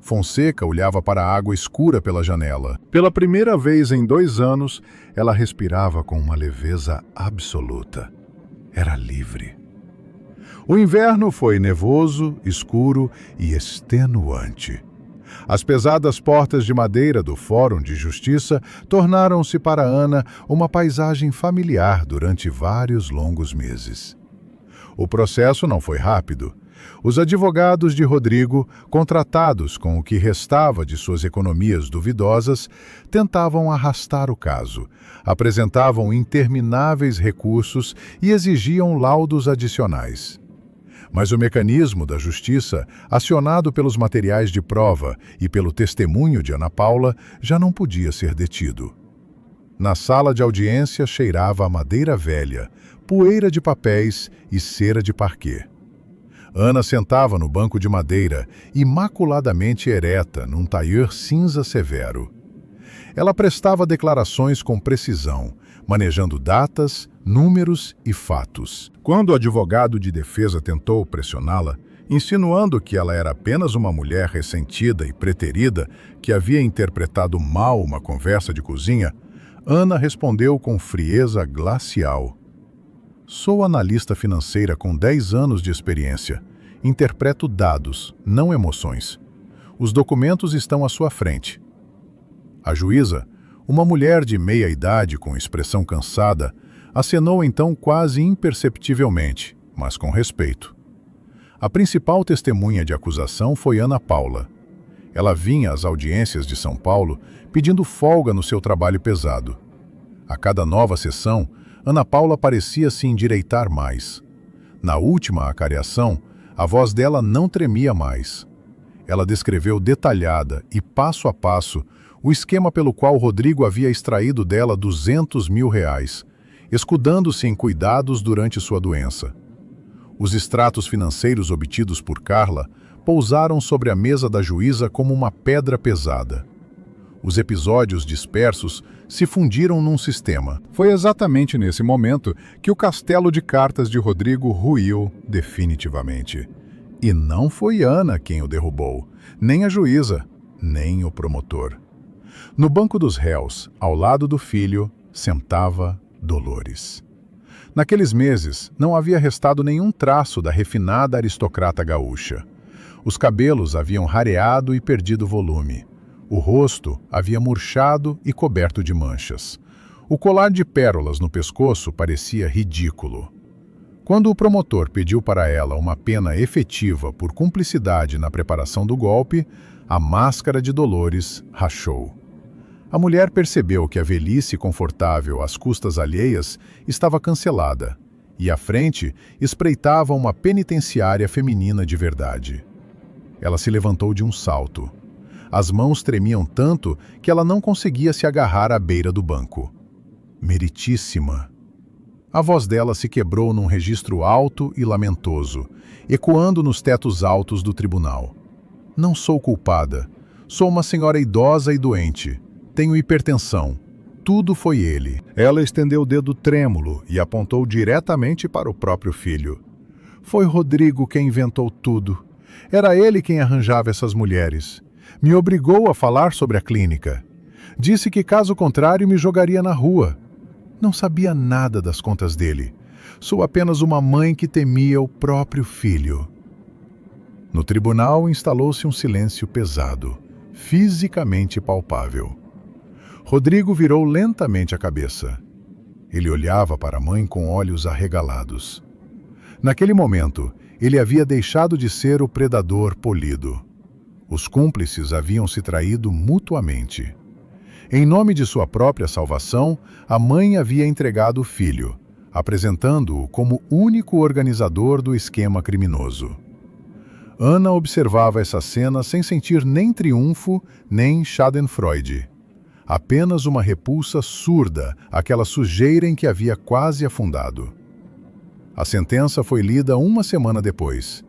Fonseca olhava para a água escura pela janela. Pela primeira vez em 2 anos, ela respirava com uma leveza absoluta. Era livre. O inverno foi nevoso, escuro e extenuante. As pesadas portas de madeira do Fórum de Justiça tornaram-se para Ana uma paisagem familiar durante vários longos meses. O processo não foi rápido. Os advogados de Rodrigo, contratados com o que restava de suas economias duvidosas, tentavam arrastar o caso, apresentavam intermináveis recursos e exigiam laudos adicionais. Mas o mecanismo da justiça, acionado pelos materiais de prova e pelo testemunho de Ana Paula, já não podia ser detido. Na sala de audiência cheirava a madeira velha, poeira de papéis e cera de parquet. Ana sentava no banco de madeira, imaculadamente ereta, num tailleur cinza severo. Ela prestava declarações com precisão, manejando datas, números e fatos. Quando o advogado de defesa tentou pressioná-la, insinuando que ela era apenas uma mulher ressentida e preterida que havia interpretado mal uma conversa de cozinha, Ana respondeu com frieza glacial. Sou analista financeira com 10 anos de experiência. Interpreto dados, não emoções. Os documentos estão à sua frente. A juíza, uma mulher de meia idade com expressão cansada, acenou então quase imperceptivelmente, mas com respeito. A principal testemunha de acusação foi Ana Paula. Ela vinha às audiências de São Paulo pedindo folga no seu trabalho pesado. A cada nova sessão, Ana Paula parecia se endireitar mais. Na última acariação, a voz dela não tremia mais. Ela descreveu detalhada e passo a passo
O esquema pelo qual Rodrigo havia extraído dela R$ 200 mil, escudando-se em cuidados durante sua doença. Os extratos financeiros obtidos por Carla pousaram sobre a mesa da juíza como uma pedra pesada. Os episódios dispersos se fundiram num sistema.
Foi exatamente nesse momento que o castelo de cartas de Rodrigo ruiu definitivamente.
E não foi Ana quem o derrubou, nem a juíza, nem o promotor. No banco dos réus, ao lado do filho, sentava Dolores. Naqueles meses, não havia restado nenhum traço da refinada aristocrata gaúcha. Os cabelos haviam rareado e perdido volume. O rosto havia murchado e coberto de manchas. O colar de pérolas no pescoço parecia ridículo. Quando o promotor pediu para ela uma pena efetiva por cumplicidade na preparação do golpe, a máscara de Dolores rachou. A mulher percebeu que a velhice confortável às custas alheias estava cancelada, e à frente espreitava uma penitenciária feminina de verdade. Ela se levantou de um salto. As mãos tremiam tanto que ela não conseguia se agarrar à beira do banco. Meritíssima. A voz dela se quebrou num registro alto e lamentoso, ecoando nos tetos altos do tribunal. Não sou culpada. Sou uma senhora idosa e doente. Tenho hipertensão. Tudo foi ele.
Ela estendeu o dedo trêmulo e apontou diretamente para o próprio filho.
Foi Rodrigo quem inventou tudo. Era ele quem arranjava essas mulheres. Me obrigou a falar sobre a clínica. Disse que, caso contrário, me jogaria na rua. Não sabia nada das contas dele. Sou apenas uma mãe que temia o próprio filho. No tribunal instalou-se um silêncio pesado, fisicamente palpável. Rodrigo virou lentamente a cabeça. Ele olhava para a mãe com olhos arregalados. Naquele momento, ele havia deixado de ser o predador polido. Os cúmplices haviam se traído mutuamente. Em nome de sua própria salvação, a mãe havia entregado o filho, apresentando-o como único organizador do esquema criminoso. Ana observava essa cena sem sentir nem triunfo, nem schadenfreude. Apenas uma repulsa surda àquela sujeira em que havia quase afundado. A sentença foi lida uma semana depois.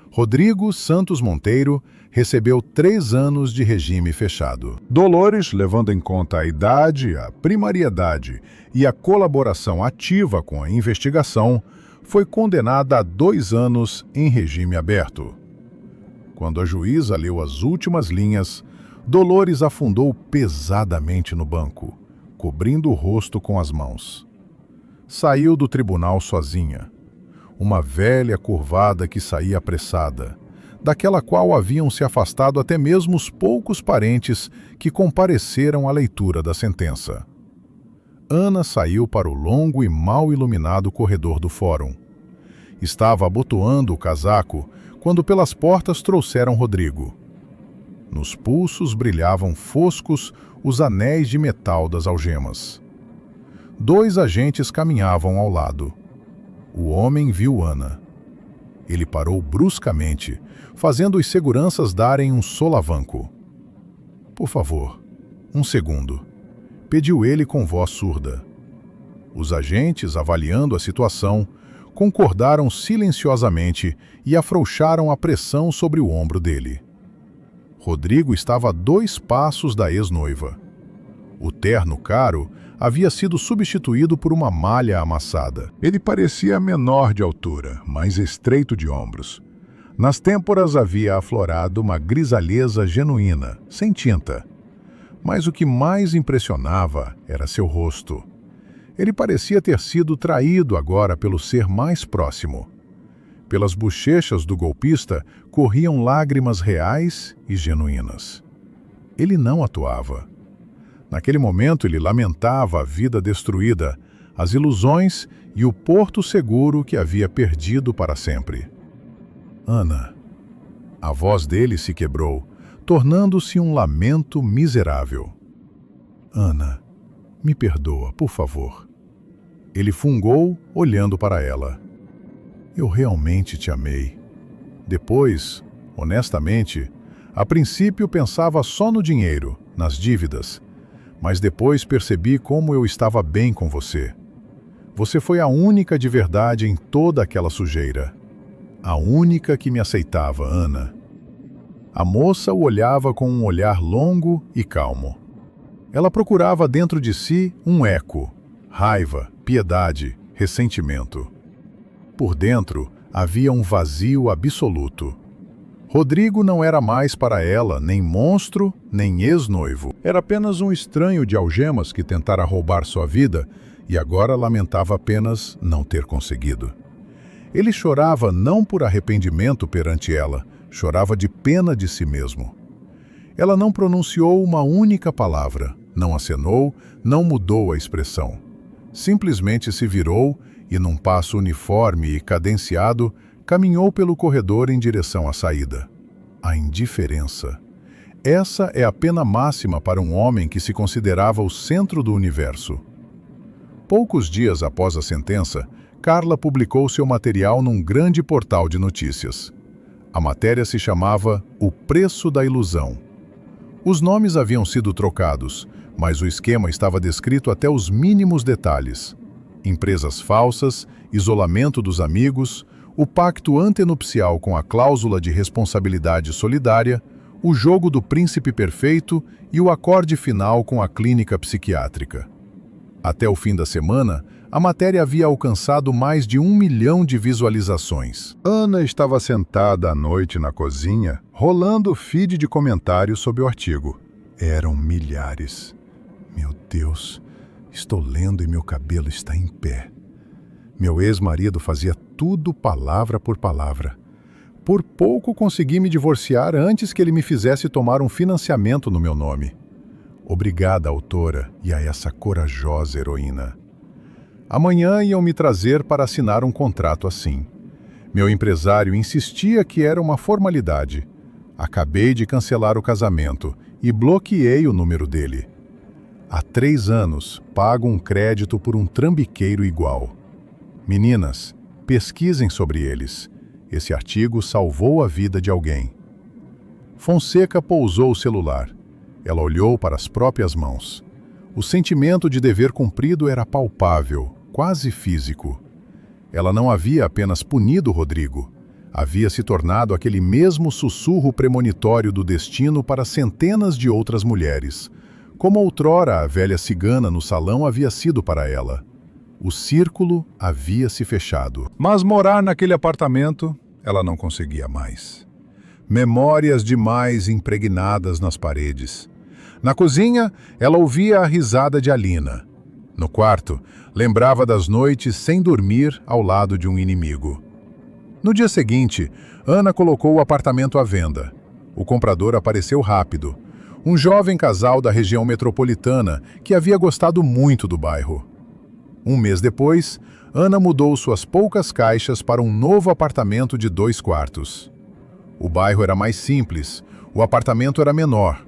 Rodrigo Santos Monteiro recebeu 3 anos de regime fechado.
Dolores, levando em conta a idade, a primariedade e a colaboração ativa com a investigação, foi condenada a 2 anos em regime aberto. Quando a juíza leu as últimas linhas, Dolores afundou pesadamente no banco, cobrindo o rosto com as mãos. Saiu do tribunal sozinha. Uma velha curvada que saía apressada, daquela qual haviam se afastado até mesmo os poucos parentes que compareceram à leitura da sentença. Ana saiu para o longo e mal iluminado corredor do fórum. Estava abotoando o casaco quando pelas portas trouxeram Rodrigo. Nos pulsos brilhavam foscos os anéis de metal das algemas. 2 agentes caminhavam ao lado. O homem viu Ana. Ele parou bruscamente, fazendo os seguranças darem um solavanco. "Por favor, 1 segundo", pediu ele com voz surda. Os agentes, avaliando a situação, concordaram silenciosamente e afrouxaram a pressão sobre o ombro dele. Rodrigo estava a 2 passos da ex-noiva. O terno caro havia sido substituído por uma malha amassada. Ele parecia menor de altura, mais estreito de ombros. Nas têmporas havia aflorado uma grisalheza genuína, sem tinta. Mas o que mais impressionava era seu rosto. Ele parecia ter sido traído agora pelo ser mais próximo. Pelas bochechas do golpista corriam lágrimas reais e genuínas. Ele não atuava. Naquele momento ele lamentava a vida destruída, as ilusões e o porto seguro que havia perdido para sempre. "Ana." A voz dele se quebrou, tornando-se um lamento miserável. "Ana, me perdoa, por favor." Ele fungou, olhando para ela. "Eu realmente te amei. Depois, honestamente, A princípio pensava só no dinheiro, nas dívidas, mas depois percebi como eu estava bem com você. Você foi a única de verdade em toda aquela sujeira. A única que me aceitava, Ana. A moça o olhava com um olhar longo e calmo. Ela procurava dentro de si um eco, raiva, piedade, ressentimento. Por dentro havia um vazio absoluto. Rodrigo não era mais para ela nem monstro, nem ex-noivo. Era apenas um estranho de algemas que tentara roubar sua vida e agora lamentava apenas não ter conseguido. Ele chorava não por arrependimento perante ela, chorava de pena de si mesmo. Ela não pronunciou uma única palavra, não acenou, não mudou a expressão. Simplesmente se virou e, num passo uniforme e cadenciado, caminhou pelo corredor em direção à saída. A indiferença. Essa é a pena máxima para um homem que se considerava o centro do universo. Poucos dias após a sentença, Carla publicou seu material num grande portal de notícias. A matéria se chamava O Preço da Ilusão. Os nomes haviam sido trocados, mas o esquema estava descrito até os mínimos detalhes. Empresas falsas, isolamento dos amigos, o pacto antenupcial com a cláusula de responsabilidade solidária, o jogo do príncipe perfeito e o acorde final com a clínica psiquiátrica. Até o fim da semana, a matéria havia alcançado mais de 1 milhão de visualizações. Ana estava sentada à noite na cozinha, rolando o feed de comentários sobre o artigo. Eram milhares. Meu Deus, estou lendo e meu cabelo está em pé. Meu ex-marido fazia tudo palavra por palavra. Por pouco consegui me divorciar antes que ele me fizesse tomar um financiamento no meu nome. Obrigada, autora, e a essa corajosa heroína. Amanhã iam me trazer para assinar um contrato assim. Meu empresário insistia que era uma formalidade. Acabei de cancelar o casamento e bloqueei o número dele. Há 3 anos, pago um crédito por um trambiqueiro igual. Meninas, pesquisem sobre eles. Esse artigo salvou a vida de alguém. Fonseca pousou o celular. Ela olhou para as próprias mãos. O sentimento de dever cumprido era palpável, quase físico. Ela não havia apenas punido Rodrigo. Havia se tornado aquele mesmo sussurro premonitório do destino para centenas de outras mulheres, como outrora a velha cigana no salão havia sido para ela. O círculo havia se fechado. Mas morar naquele apartamento, ela não conseguia mais. Memórias demais impregnadas nas paredes. Na cozinha, ela ouvia a risada de Alina. No quarto, lembrava das noites sem dormir ao lado de um inimigo. No dia seguinte, Ana colocou o apartamento à venda. O comprador apareceu rápido. Um jovem casal da região metropolitana que havia gostado muito do bairro. Um mês depois, Ana mudou suas poucas caixas para um novo apartamento de 2 quartos. O bairro era mais simples, o apartamento era menor,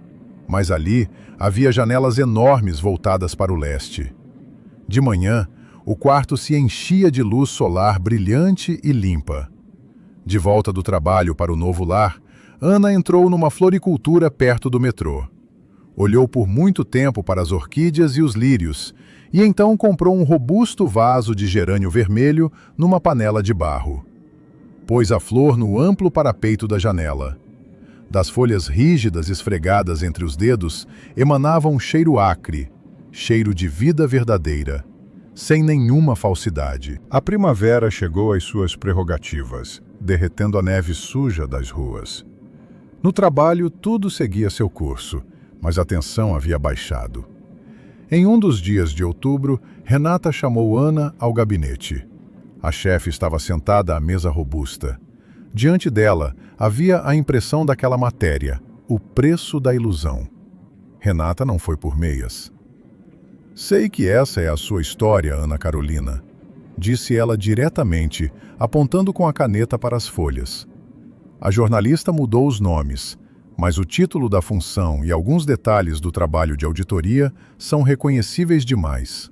mas ali havia janelas enormes voltadas para o leste. De manhã, o quarto se enchia de luz solar brilhante e limpa. De volta do trabalho para o novo lar, Ana entrou numa floricultura perto do metrô. Olhou por muito tempo para as orquídeas e os lírios, e então comprou um robusto vaso de gerânio vermelho numa panela de barro. Pôs a flor no amplo parapeito da janela. Das folhas rígidas esfregadas entre os dedos, emanava um cheiro acre, cheiro de vida verdadeira, sem nenhuma falsidade. A primavera chegou às suas prerrogativas, derretendo a neve suja das ruas. No trabalho, tudo seguia seu curso, mas a tensão havia baixado. Em um dos dias de outubro, Renata chamou Ana ao gabinete. A chefe estava sentada à mesa robusta. Diante dela, havia a impressão daquela matéria, O Preço da Ilusão. Renata não foi por meias. Sei que essa é a sua história, Ana Carolina, disse ela diretamente, apontando com a caneta para as folhas. A jornalista mudou os nomes, mas o título da função e alguns detalhes do trabalho de auditoria são reconhecíveis demais.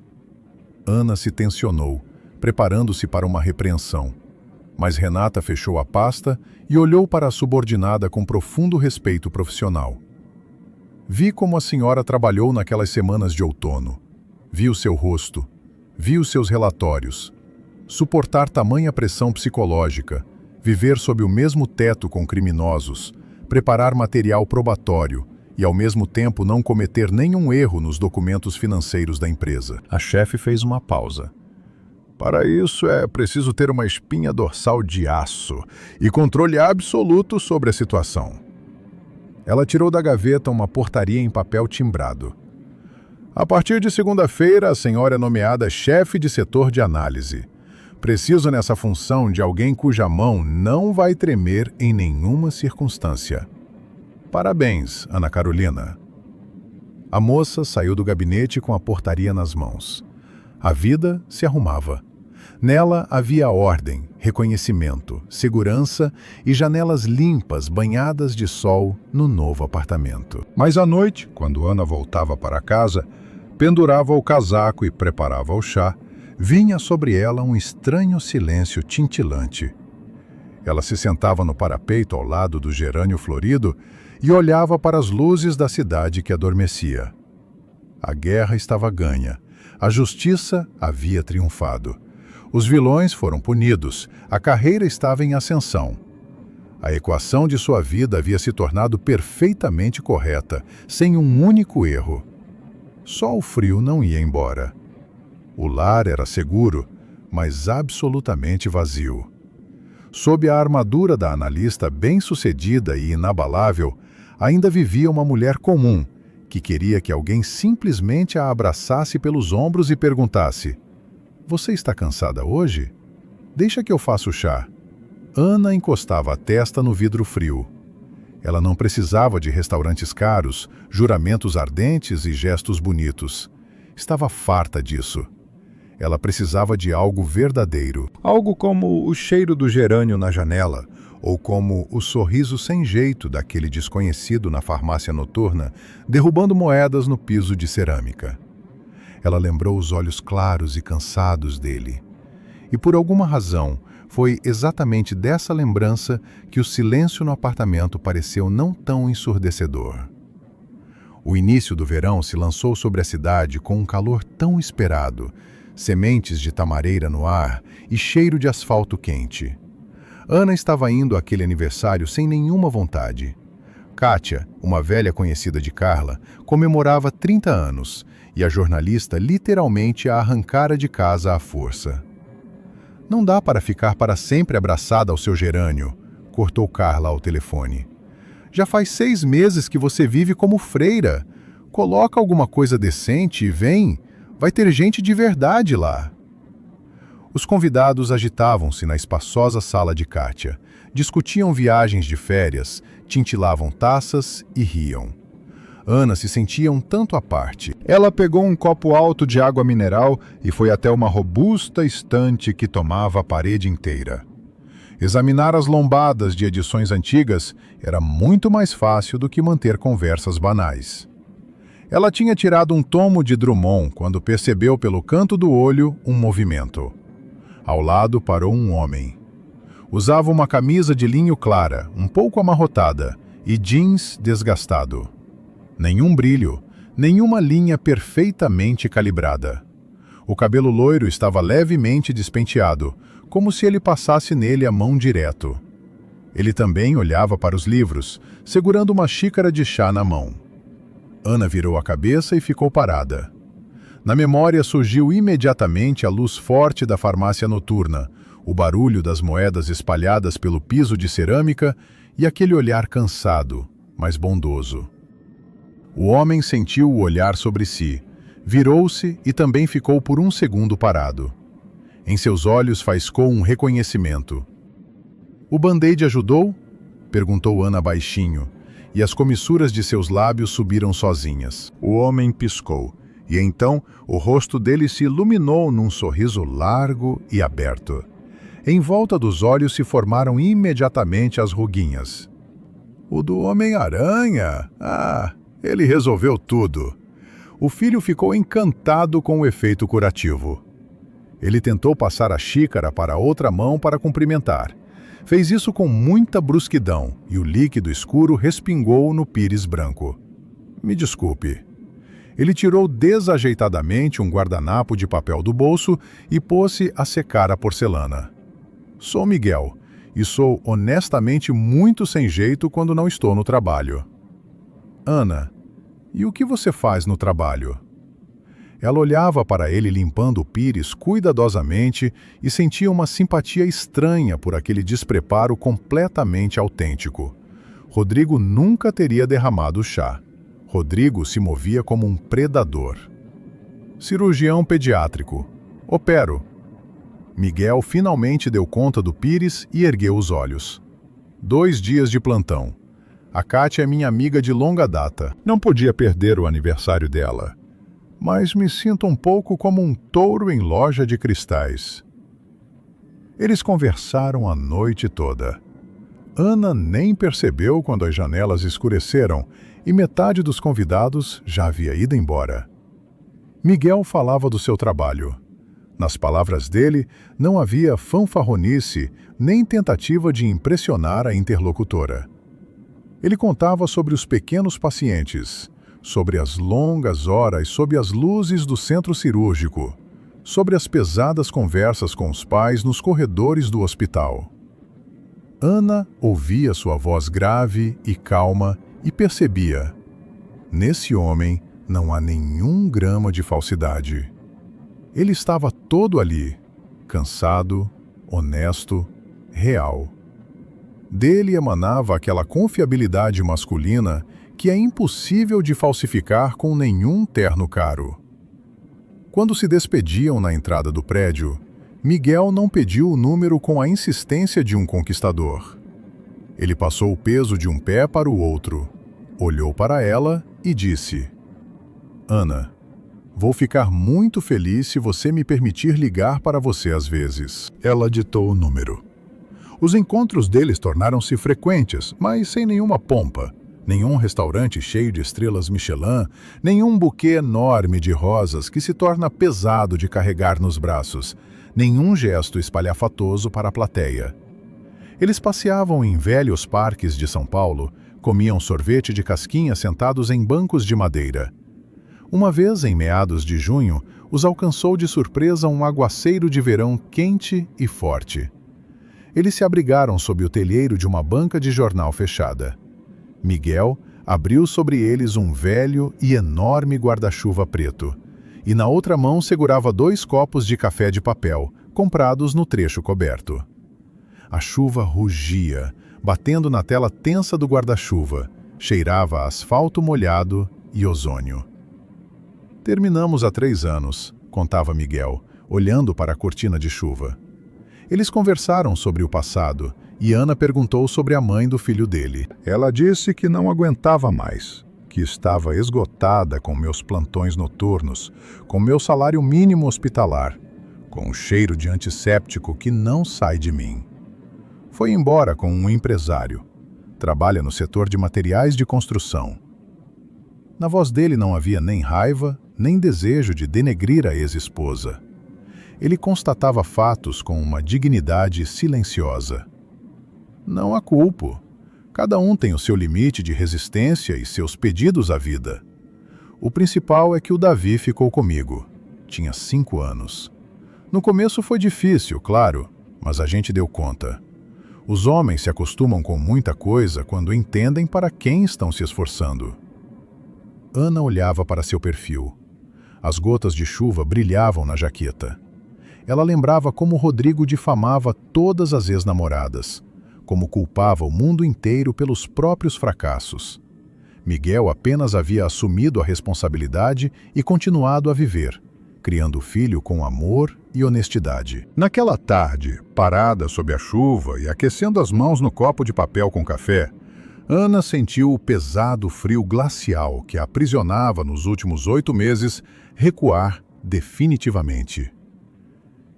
Ana se tensionou, preparando-se para uma repreensão.
Mas Renata fechou a pasta e olhou para a subordinada com profundo respeito profissional. Vi como a senhora trabalhou naquelas semanas de outono. Vi o seu rosto. Vi os seus relatórios. Suportar tamanha pressão psicológica, viver sob o mesmo teto com criminosos, preparar material probatório e, ao mesmo tempo, não cometer nenhum erro nos documentos financeiros da empresa. A chefe fez uma pausa. Para isso é preciso ter uma espinha dorsal de aço e controle absoluto sobre a situação. Ela tirou da gaveta uma portaria em papel timbrado. A partir de segunda-feira, a senhora é nomeada chefe de setor de análise. Preciso nessa função de alguém cuja mão não vai tremer em nenhuma circunstância. Parabéns, Ana Carolina. A moça saiu do gabinete com a portaria nas mãos. A vida se arrumava. Nela havia ordem, reconhecimento, segurança e janelas limpas banhadas de sol no novo apartamento. Mas à noite, quando Ana voltava para casa, pendurava o casaco e preparava o chá, vinha sobre ela um estranho silêncio tintilante. Ela se sentava no parapeito ao lado do gerânio florido e olhava para as luzes da cidade que adormecia. A guerra estava ganha. A justiça havia triunfado. Os vilões foram punidos. A carreira estava em ascensão. A equação de sua vida havia se tornado perfeitamente correta, sem um único erro. Só o frio não ia embora. O lar era seguro, mas absolutamente vazio. Sob a armadura da analista bem-sucedida e inabalável, ainda vivia uma mulher comum, que queria que alguém simplesmente a abraçasse pelos ombros e perguntasse: "Você está cansada hoje? Deixa que eu faça o chá." Ana encostava a testa no vidro frio. Ela não precisava de restaurantes caros, juramentos ardentes e gestos bonitos. Estava farta disso. Ela precisava de algo verdadeiro. Algo como o cheiro do gerânio na janela, ou como o sorriso sem jeito daquele desconhecido na farmácia noturna, derrubando moedas no piso de cerâmica. Ela lembrou os olhos claros e cansados dele. E por alguma razão, foi exatamente dessa lembrança que o silêncio no apartamento pareceu não tão ensurdecedor. O início do verão se lançou sobre a cidade com um calor tão esperado, sementes de tamareira no ar e cheiro de asfalto quente. Ana estava indo àquele aniversário sem nenhuma vontade. Kátia, uma velha conhecida de Carla, comemorava 30 anos e a jornalista literalmente a arrancara de casa à força. "Não dá para ficar para sempre abraçada ao seu gerânio", cortou Carla ao telefone. "Já faz 6 meses que você vive como freira. Coloca alguma coisa decente e vem. Vai ter gente de verdade lá." Os convidados agitavam-se na espaçosa sala de Kátia. Discutiam viagens de férias, tintilavam taças e riam. Ana se sentia um tanto à parte. Ela pegou um copo alto de água mineral e foi até uma robusta estante que tomava a parede inteira. Examinar as lombadas de edições antigas era muito mais fácil do que manter conversas banais. Ela tinha tirado um tomo de Drummond quando percebeu pelo canto do olho um movimento. Ao lado parou um homem. Usava uma camisa de linho clara, um pouco amarrotada, e jeans desgastado. Nenhum brilho, nenhuma linha perfeitamente calibrada. O cabelo loiro estava levemente despenteado, como se ele passasse nele a mão direto. Ele também olhava para os livros, segurando uma xícara de chá na mão. Ana virou a cabeça e ficou parada. Na memória surgiu imediatamente a luz forte da farmácia noturna, o barulho das moedas espalhadas pelo piso de cerâmica e aquele olhar cansado, mas bondoso. O homem sentiu o olhar sobre si, virou-se e também ficou por um segundo parado. Em seus olhos faiscou um reconhecimento. "O band-aid ajudou?" perguntou Ana baixinho, e as comissuras de seus lábios subiram sozinhas. O homem piscou, e então o rosto dele se iluminou num sorriso largo e aberto. Em volta dos olhos se formaram imediatamente as ruguinhas. "O do Homem-Aranha? Ah, ele resolveu tudo." O filho ficou encantado com o efeito curativo. Ele tentou passar a xícara para a outra mão para cumprimentar. Fez isso com muita brusquidão e o líquido escuro respingou no pires branco. Me desculpe. Ele tirou desajeitadamente um guardanapo de papel do bolso e pôs-se a secar a porcelana. Sou Miguel e sou honestamente muito sem jeito quando não estou no trabalho. Ana, e o que você faz no trabalho? Ela olhava para ele limpando o pires cuidadosamente e sentia uma simpatia estranha por aquele despreparo completamente autêntico. Rodrigo nunca teria derramado chá. Rodrigo se movia como um predador. Cirurgião pediátrico. Opero. Miguel finalmente deu conta do pires e ergueu os olhos. 2 dias de plantão. A Kátia é minha amiga de longa data. Não podia perder o aniversário dela. Mas me sinto um pouco como um touro em loja de cristais. Eles conversaram a noite toda. Ana nem percebeu quando as janelas escureceram e metade dos convidados já havia ido embora. Miguel falava do seu trabalho. Nas palavras dele, não havia fanfarronice nem tentativa de impressionar a interlocutora. Ele contava sobre os pequenos pacientes, sobre as longas horas sob as luzes do centro cirúrgico, sobre as pesadas conversas com os pais nos corredores do hospital. Ana ouvia sua voz grave e calma e percebia: nesse homem não há nenhum grama de falsidade. Ele estava todo ali, cansado, honesto, real. Dele emanava aquela confiabilidade masculina que é impossível de falsificar com nenhum terno caro. Quando se despediam na entrada do prédio, Miguel não pediu o número com a insistência de um conquistador. Ele passou o peso de um pé para o outro, olhou para ela e disse: Ana, vou ficar muito feliz se você me permitir ligar para você às vezes. Ela ditou o número. Os encontros deles tornaram-se frequentes, mas sem nenhuma pompa. Nenhum restaurante cheio de estrelas Michelin, nenhum buquê enorme de rosas que se torna pesado de carregar nos braços, nenhum gesto espalhafatoso para a plateia. Eles passeavam em velhos parques de São Paulo, comiam sorvete de casquinha sentados em bancos de madeira. Uma vez, em meados de junho, os alcançou de surpresa um aguaceiro de verão quente e forte. Eles se abrigaram sob o telheiro de uma banca de jornal fechada. Miguel abriu sobre eles um velho e enorme guarda-chuva preto, e na outra mão segurava 2 copos de café de papel, comprados no trecho coberto. A chuva rugia, batendo na tela tensa do guarda-chuva, cheirava a asfalto molhado e ozônio. Terminamos há 3 anos, contava Miguel, olhando para a cortina de chuva. Eles conversaram sobre o passado, e Ana perguntou sobre a mãe do filho dele. Ela disse que não aguentava mais, que estava esgotada com meus plantões noturnos, com meu salário mínimo hospitalar, com o cheiro de antisséptico que não sai de mim. Foi embora com um empresário. Trabalha no setor de materiais de construção. Na voz dele não havia nem raiva, nem desejo de denegrir a ex-esposa. Ele constatava fatos com uma dignidade silenciosa. Não a culpo. Cada um tem o seu limite de resistência e seus pedidos à vida. O principal é que o Davi ficou comigo. Tinha 5 anos. No começo foi difícil, claro, mas a gente deu conta. Os homens se acostumam com muita coisa quando entendem para quem estão se esforçando. Ana olhava para seu perfil. As gotas de chuva brilhavam na jaqueta. Ela lembrava como Rodrigo difamava todas as ex-namoradas, como culpava o mundo inteiro pelos próprios fracassos. Miguel apenas havia assumido a responsabilidade e continuado a viver, criando o filho com amor e honestidade. Naquela tarde, parada sob a chuva e aquecendo as mãos no copo de papel com café, Ana sentiu o pesado frio glacial que a aprisionava nos últimos 8 meses recuar definitivamente.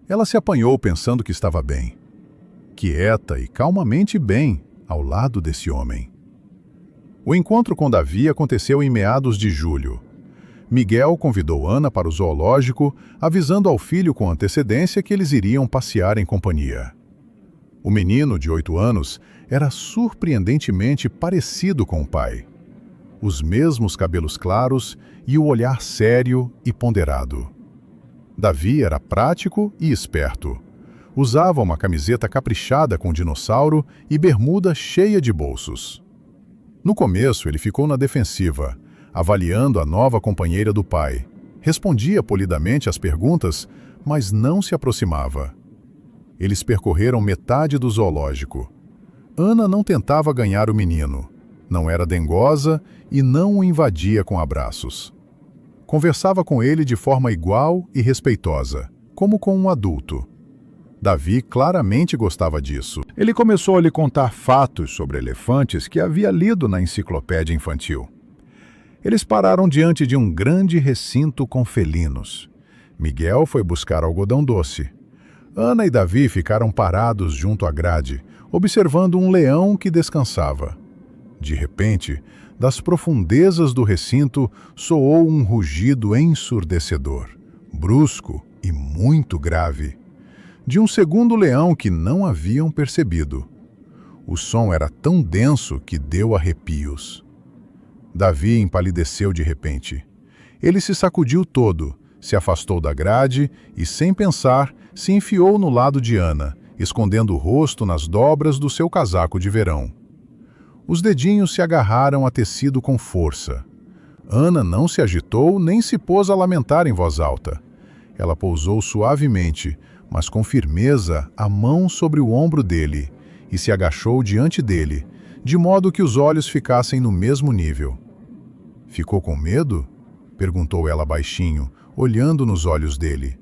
Ela se apanhou pensando que estava bem. Quieta e calmamente bem ao lado desse homem. O encontro com Davi aconteceu em meados de julho.
Miguel convidou Ana para o zoológico, avisando ao filho com antecedência que eles iriam passear em companhia. O menino, de 8 anos, era surpreendentemente parecido com o pai. Os mesmos cabelos claros e o olhar sério e ponderado. Davi era prático e esperto. Usava uma camiseta caprichada com dinossauro e bermuda cheia de bolsos. No começo, ele ficou na defensiva, avaliando a nova companheira do pai. Respondia polidamente às perguntas, mas não se aproximava. Eles percorreram metade do zoológico. Ana não tentava ganhar o menino. Não era dengosa e não o invadia com abraços. Conversava com ele de forma igual e respeitosa, como com um adulto. Davi claramente gostava disso. Ele começou a lhe contar fatos sobre elefantes que havia lido na enciclopédia infantil. Eles pararam diante de um grande recinto com felinos. Miguel foi buscar algodão doce. Ana e Davi ficaram parados junto à grade, observando um leão que descansava. De repente, das profundezas do recinto soou um rugido ensurdecedor, brusco e muito grave, de um segundo leão que não haviam percebido. O som era tão denso que deu arrepios. Davi empalideceu de repente. Ele se sacudiu todo, se afastou da grade e, sem pensar, se enfiou no lado de Ana, escondendo o rosto nas dobras do seu casaco de verão. Os dedinhos se agarraram a tecido com força. Ana não se agitou nem se pôs a lamentar em voz alta. Ela pousou suavemente, mas com firmeza, a mão sobre o ombro dele e se agachou diante dele, de modo que os olhos ficassem no mesmo nível. «Ficou com medo?» perguntou ela baixinho, olhando nos olhos dele.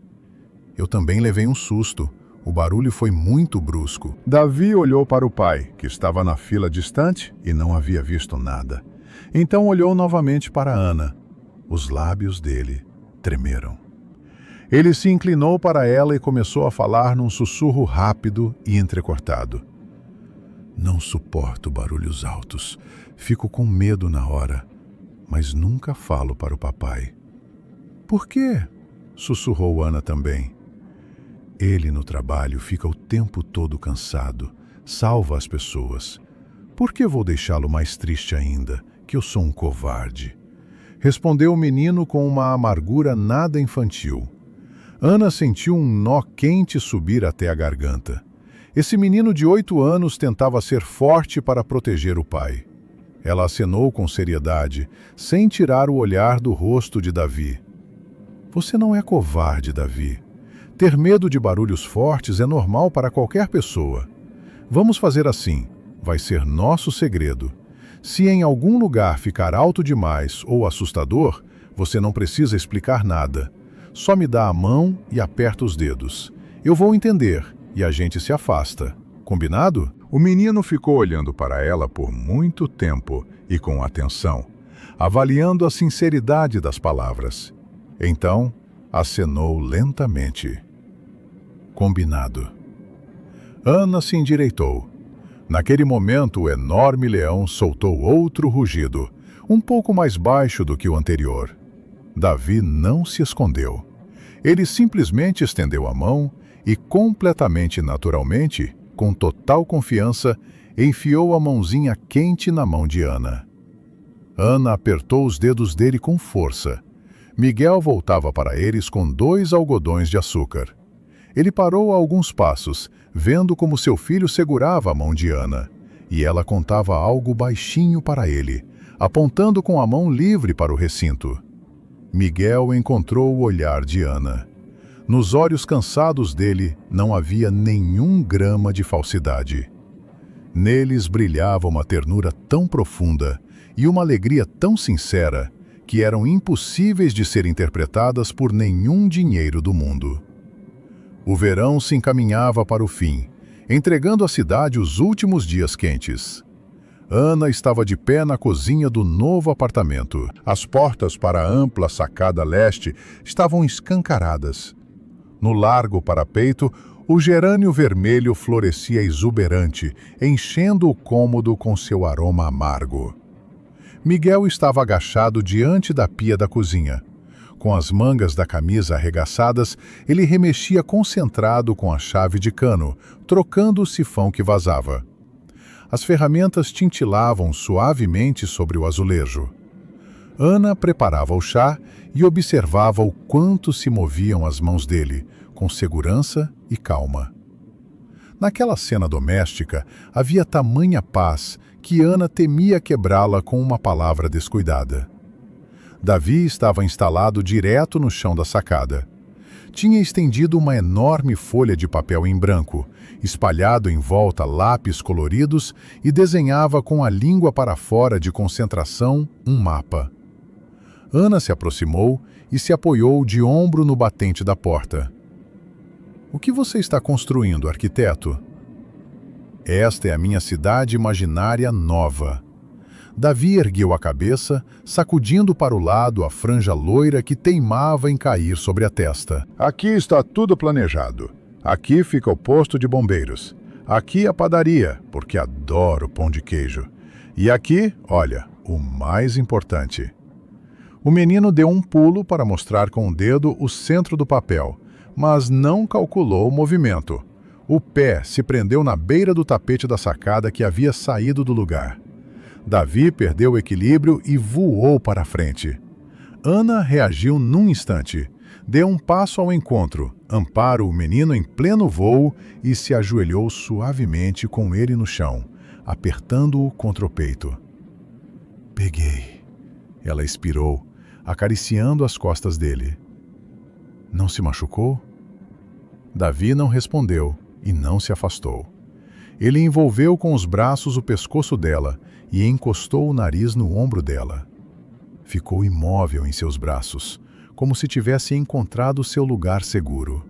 «Eu também levei um susto. O barulho foi muito brusco.» Davi olhou para o pai, que estava na fila distante e não havia visto nada. Então olhou novamente para Ana. Os lábios dele tremeram. Ele se inclinou para ela e começou a falar num sussurro rápido e entrecortado. «Não suporto barulhos altos. Fico com medo na hora, mas nunca falo para o papai.» «Por quê?» sussurrou Ana também. «Ele no trabalho fica o tempo todo cansado, salva as pessoas. Por que vou deixá-lo mais triste ainda, que eu sou um covarde?» Respondeu o menino com uma amargura nada infantil. Ana sentiu um nó quente subir até a garganta. Esse menino de 8 anos tentava ser forte para proteger o pai. Ela acenou com seriedade, sem tirar o olhar do rosto de Davi. «Você não é covarde, Davi. Ter medo de barulhos fortes é normal para qualquer pessoa. Vamos fazer assim, vai ser nosso segredo. Se em algum lugar ficar alto demais ou assustador, você não precisa explicar nada. Só me dá a mão e aperta os dedos. Eu vou entender e a gente se afasta. Combinado?» O menino ficou olhando para ela por muito tempo e com atenção, avaliando a sinceridade das palavras. Então, acenou lentamente. «Combinado.» Ana se endireitou. Naquele momento, o enorme leão soltou outro rugido, um pouco mais baixo do que o anterior. Davi não se escondeu. Ele simplesmente estendeu a mão e, completamente naturalmente, com total confiança, enfiou a mãozinha quente na mão de Ana. Ana apertou os dedos dele com força. Miguel voltava para eles com 2 algodões de açúcar. Ele parou a alguns passos, vendo como seu filho segurava a mão de Ana, e ela contava algo baixinho para ele, apontando com a mão livre para o recinto. Miguel encontrou o olhar de Ana. Nos olhos cansados dele não havia nenhum grama de falsidade. Neles brilhava uma ternura tão profunda e uma alegria tão sincera que eram impossíveis de ser interpretadas por nenhum dinheiro do mundo. O verão se encaminhava para o fim, entregando à cidade os últimos dias quentes. Ana estava de pé na cozinha do novo apartamento. As portas para a ampla sacada leste estavam escancaradas. No largo parapeito, o gerânio vermelho florescia exuberante, enchendo o cômodo com seu aroma amargo. Miguel estava agachado diante da pia da cozinha, Com as mangas da camisa arregaçadas, ele remexia concentrado com a chave de cano, trocando o sifão que vazava. As ferramentas tintilavam suavemente sobre o azulejo. Ana preparava o chá e observava o quanto se moviam as mãos dele, com segurança e calma. Naquela cena doméstica, havia tamanha paz que Ana temia quebrá-la com uma palavra descuidada. Davi estava instalado direto no chão da sacada. Tinha estendido uma enorme folha de papel em branco, espalhado em volta lápis coloridos e desenhava com a língua para fora de concentração um mapa. Ana se aproximou e se apoiou de ombro no batente da porta. O que você está construindo, arquiteto? Esta é a minha cidade imaginária nova. Davi ergueu a cabeça, sacudindo para o lado a franja loira que teimava em cair sobre a testa. Aqui está tudo planejado. Aqui fica o posto de bombeiros. Aqui a padaria, porque adoro pão de queijo. E aqui, olha, o mais importante. O menino deu um pulo para mostrar com o dedo o centro do papel, mas não calculou o movimento. O pé se prendeu na beira do tapete da sacada que havia saído do lugar. Davi perdeu o equilíbrio e voou para a frente. Ana reagiu num instante. Deu um passo ao encontro, ampara o menino em pleno voo e se ajoelhou suavemente com ele no chão, apertando-o contra o peito. Peguei. Ela expirou, acariciando as costas dele. Não se machucou? Davi não respondeu e não se afastou. Ele envolveu com os braços o pescoço dela e encostou o nariz no ombro dela. Ficou imóvel em seus braços, como se tivesse encontrado seu lugar seguro.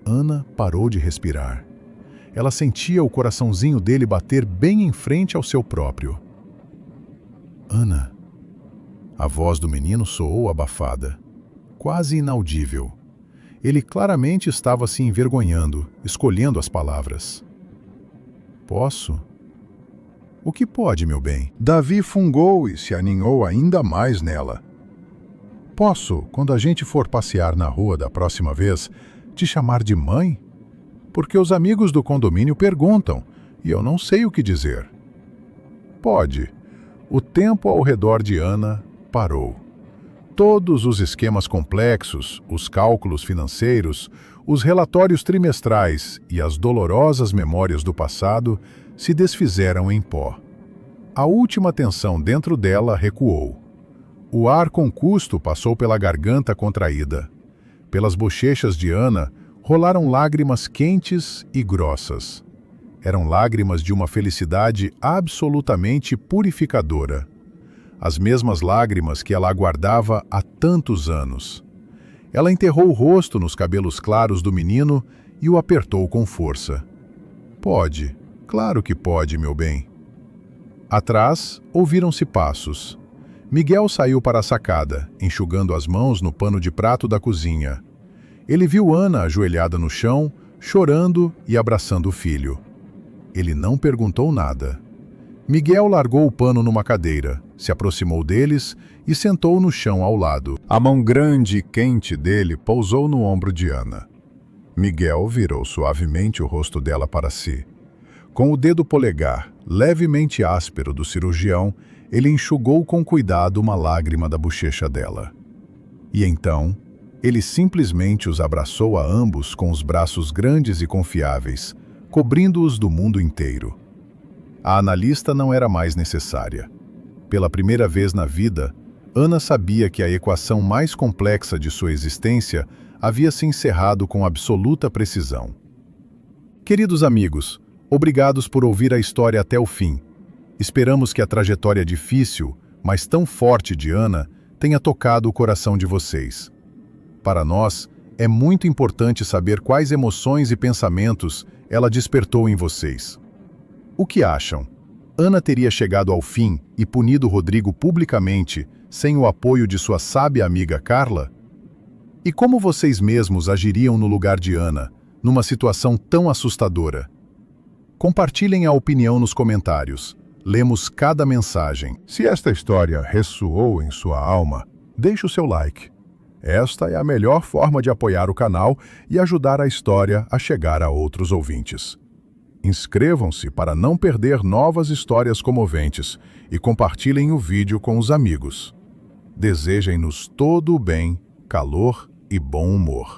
Ana parou de respirar. Ela sentia o coraçãozinho dele bater bem em frente ao seu próprio. Ana. A voz do menino soou abafada, quase inaudível. Ele claramente estava se envergonhando, escolhendo as palavras. Posso? O que pode, meu bem? Davi fungou e se aninhou ainda mais nela. Posso, quando a gente for passear na rua da próxima vez, te chamar de mãe? Porque os amigos do condomínio perguntam, e eu não sei o que dizer. Pode. O tempo ao redor de Ana parou. Todos os esquemas complexos, os cálculos financeiros, os relatórios trimestrais e as dolorosas memórias do passado se desfizeram em pó. A última tensão dentro dela recuou. O ar com custo passou pela garganta contraída. Pelas bochechas de Ana rolaram lágrimas quentes e grossas. Eram lágrimas de uma felicidade absolutamente purificadora. As mesmas lágrimas que ela aguardava há tantos anos. Ela enterrou o rosto nos cabelos claros do menino e o apertou com força. Pode, claro que pode, meu bem. Atrás, ouviram-se passos. Miguel saiu para a sacada, enxugando as mãos no pano de prato da cozinha. Ele viu Ana ajoelhada no chão, chorando e abraçando o filho. Ele não perguntou nada. Miguel largou o pano numa cadeira, se aproximou deles e sentou no chão ao lado. A mão grande e quente dele pousou no ombro de Ana. Miguel virou suavemente o rosto dela para si. Com o dedo polegar, levemente áspero do cirurgião, ele enxugou com cuidado uma lágrima da bochecha dela. E então, ele simplesmente os abraçou a ambos com os braços grandes e confiáveis, cobrindo-os do mundo inteiro. A analista não era mais necessária. Pela primeira vez na vida, Ana sabia que a equação mais complexa de sua existência havia se encerrado com absoluta precisão. Queridos amigos, obrigados por ouvir a história até o fim. Esperamos que a trajetória difícil, mas tão forte de Ana, tenha tocado o coração de vocês. Para nós, é muito importante saber quais emoções e pensamentos ela despertou em vocês. O que acham? Ana teria chegado ao fim e punido Rodrigo publicamente, sem o apoio de sua sábia amiga Carla? E como vocês mesmos agiriam no lugar de Ana, numa situação tão assustadora? Compartilhem a opinião nos comentários. Lemos cada mensagem. Se esta história ressoou em sua alma, deixe o seu like.
Esta é a melhor forma de apoiar o canal e ajudar a história a chegar a outros ouvintes. Inscrevam-se para não perder novas histórias comoventes e compartilhem o vídeo com os amigos. Desejem-nos todo o bem, calor e bom humor.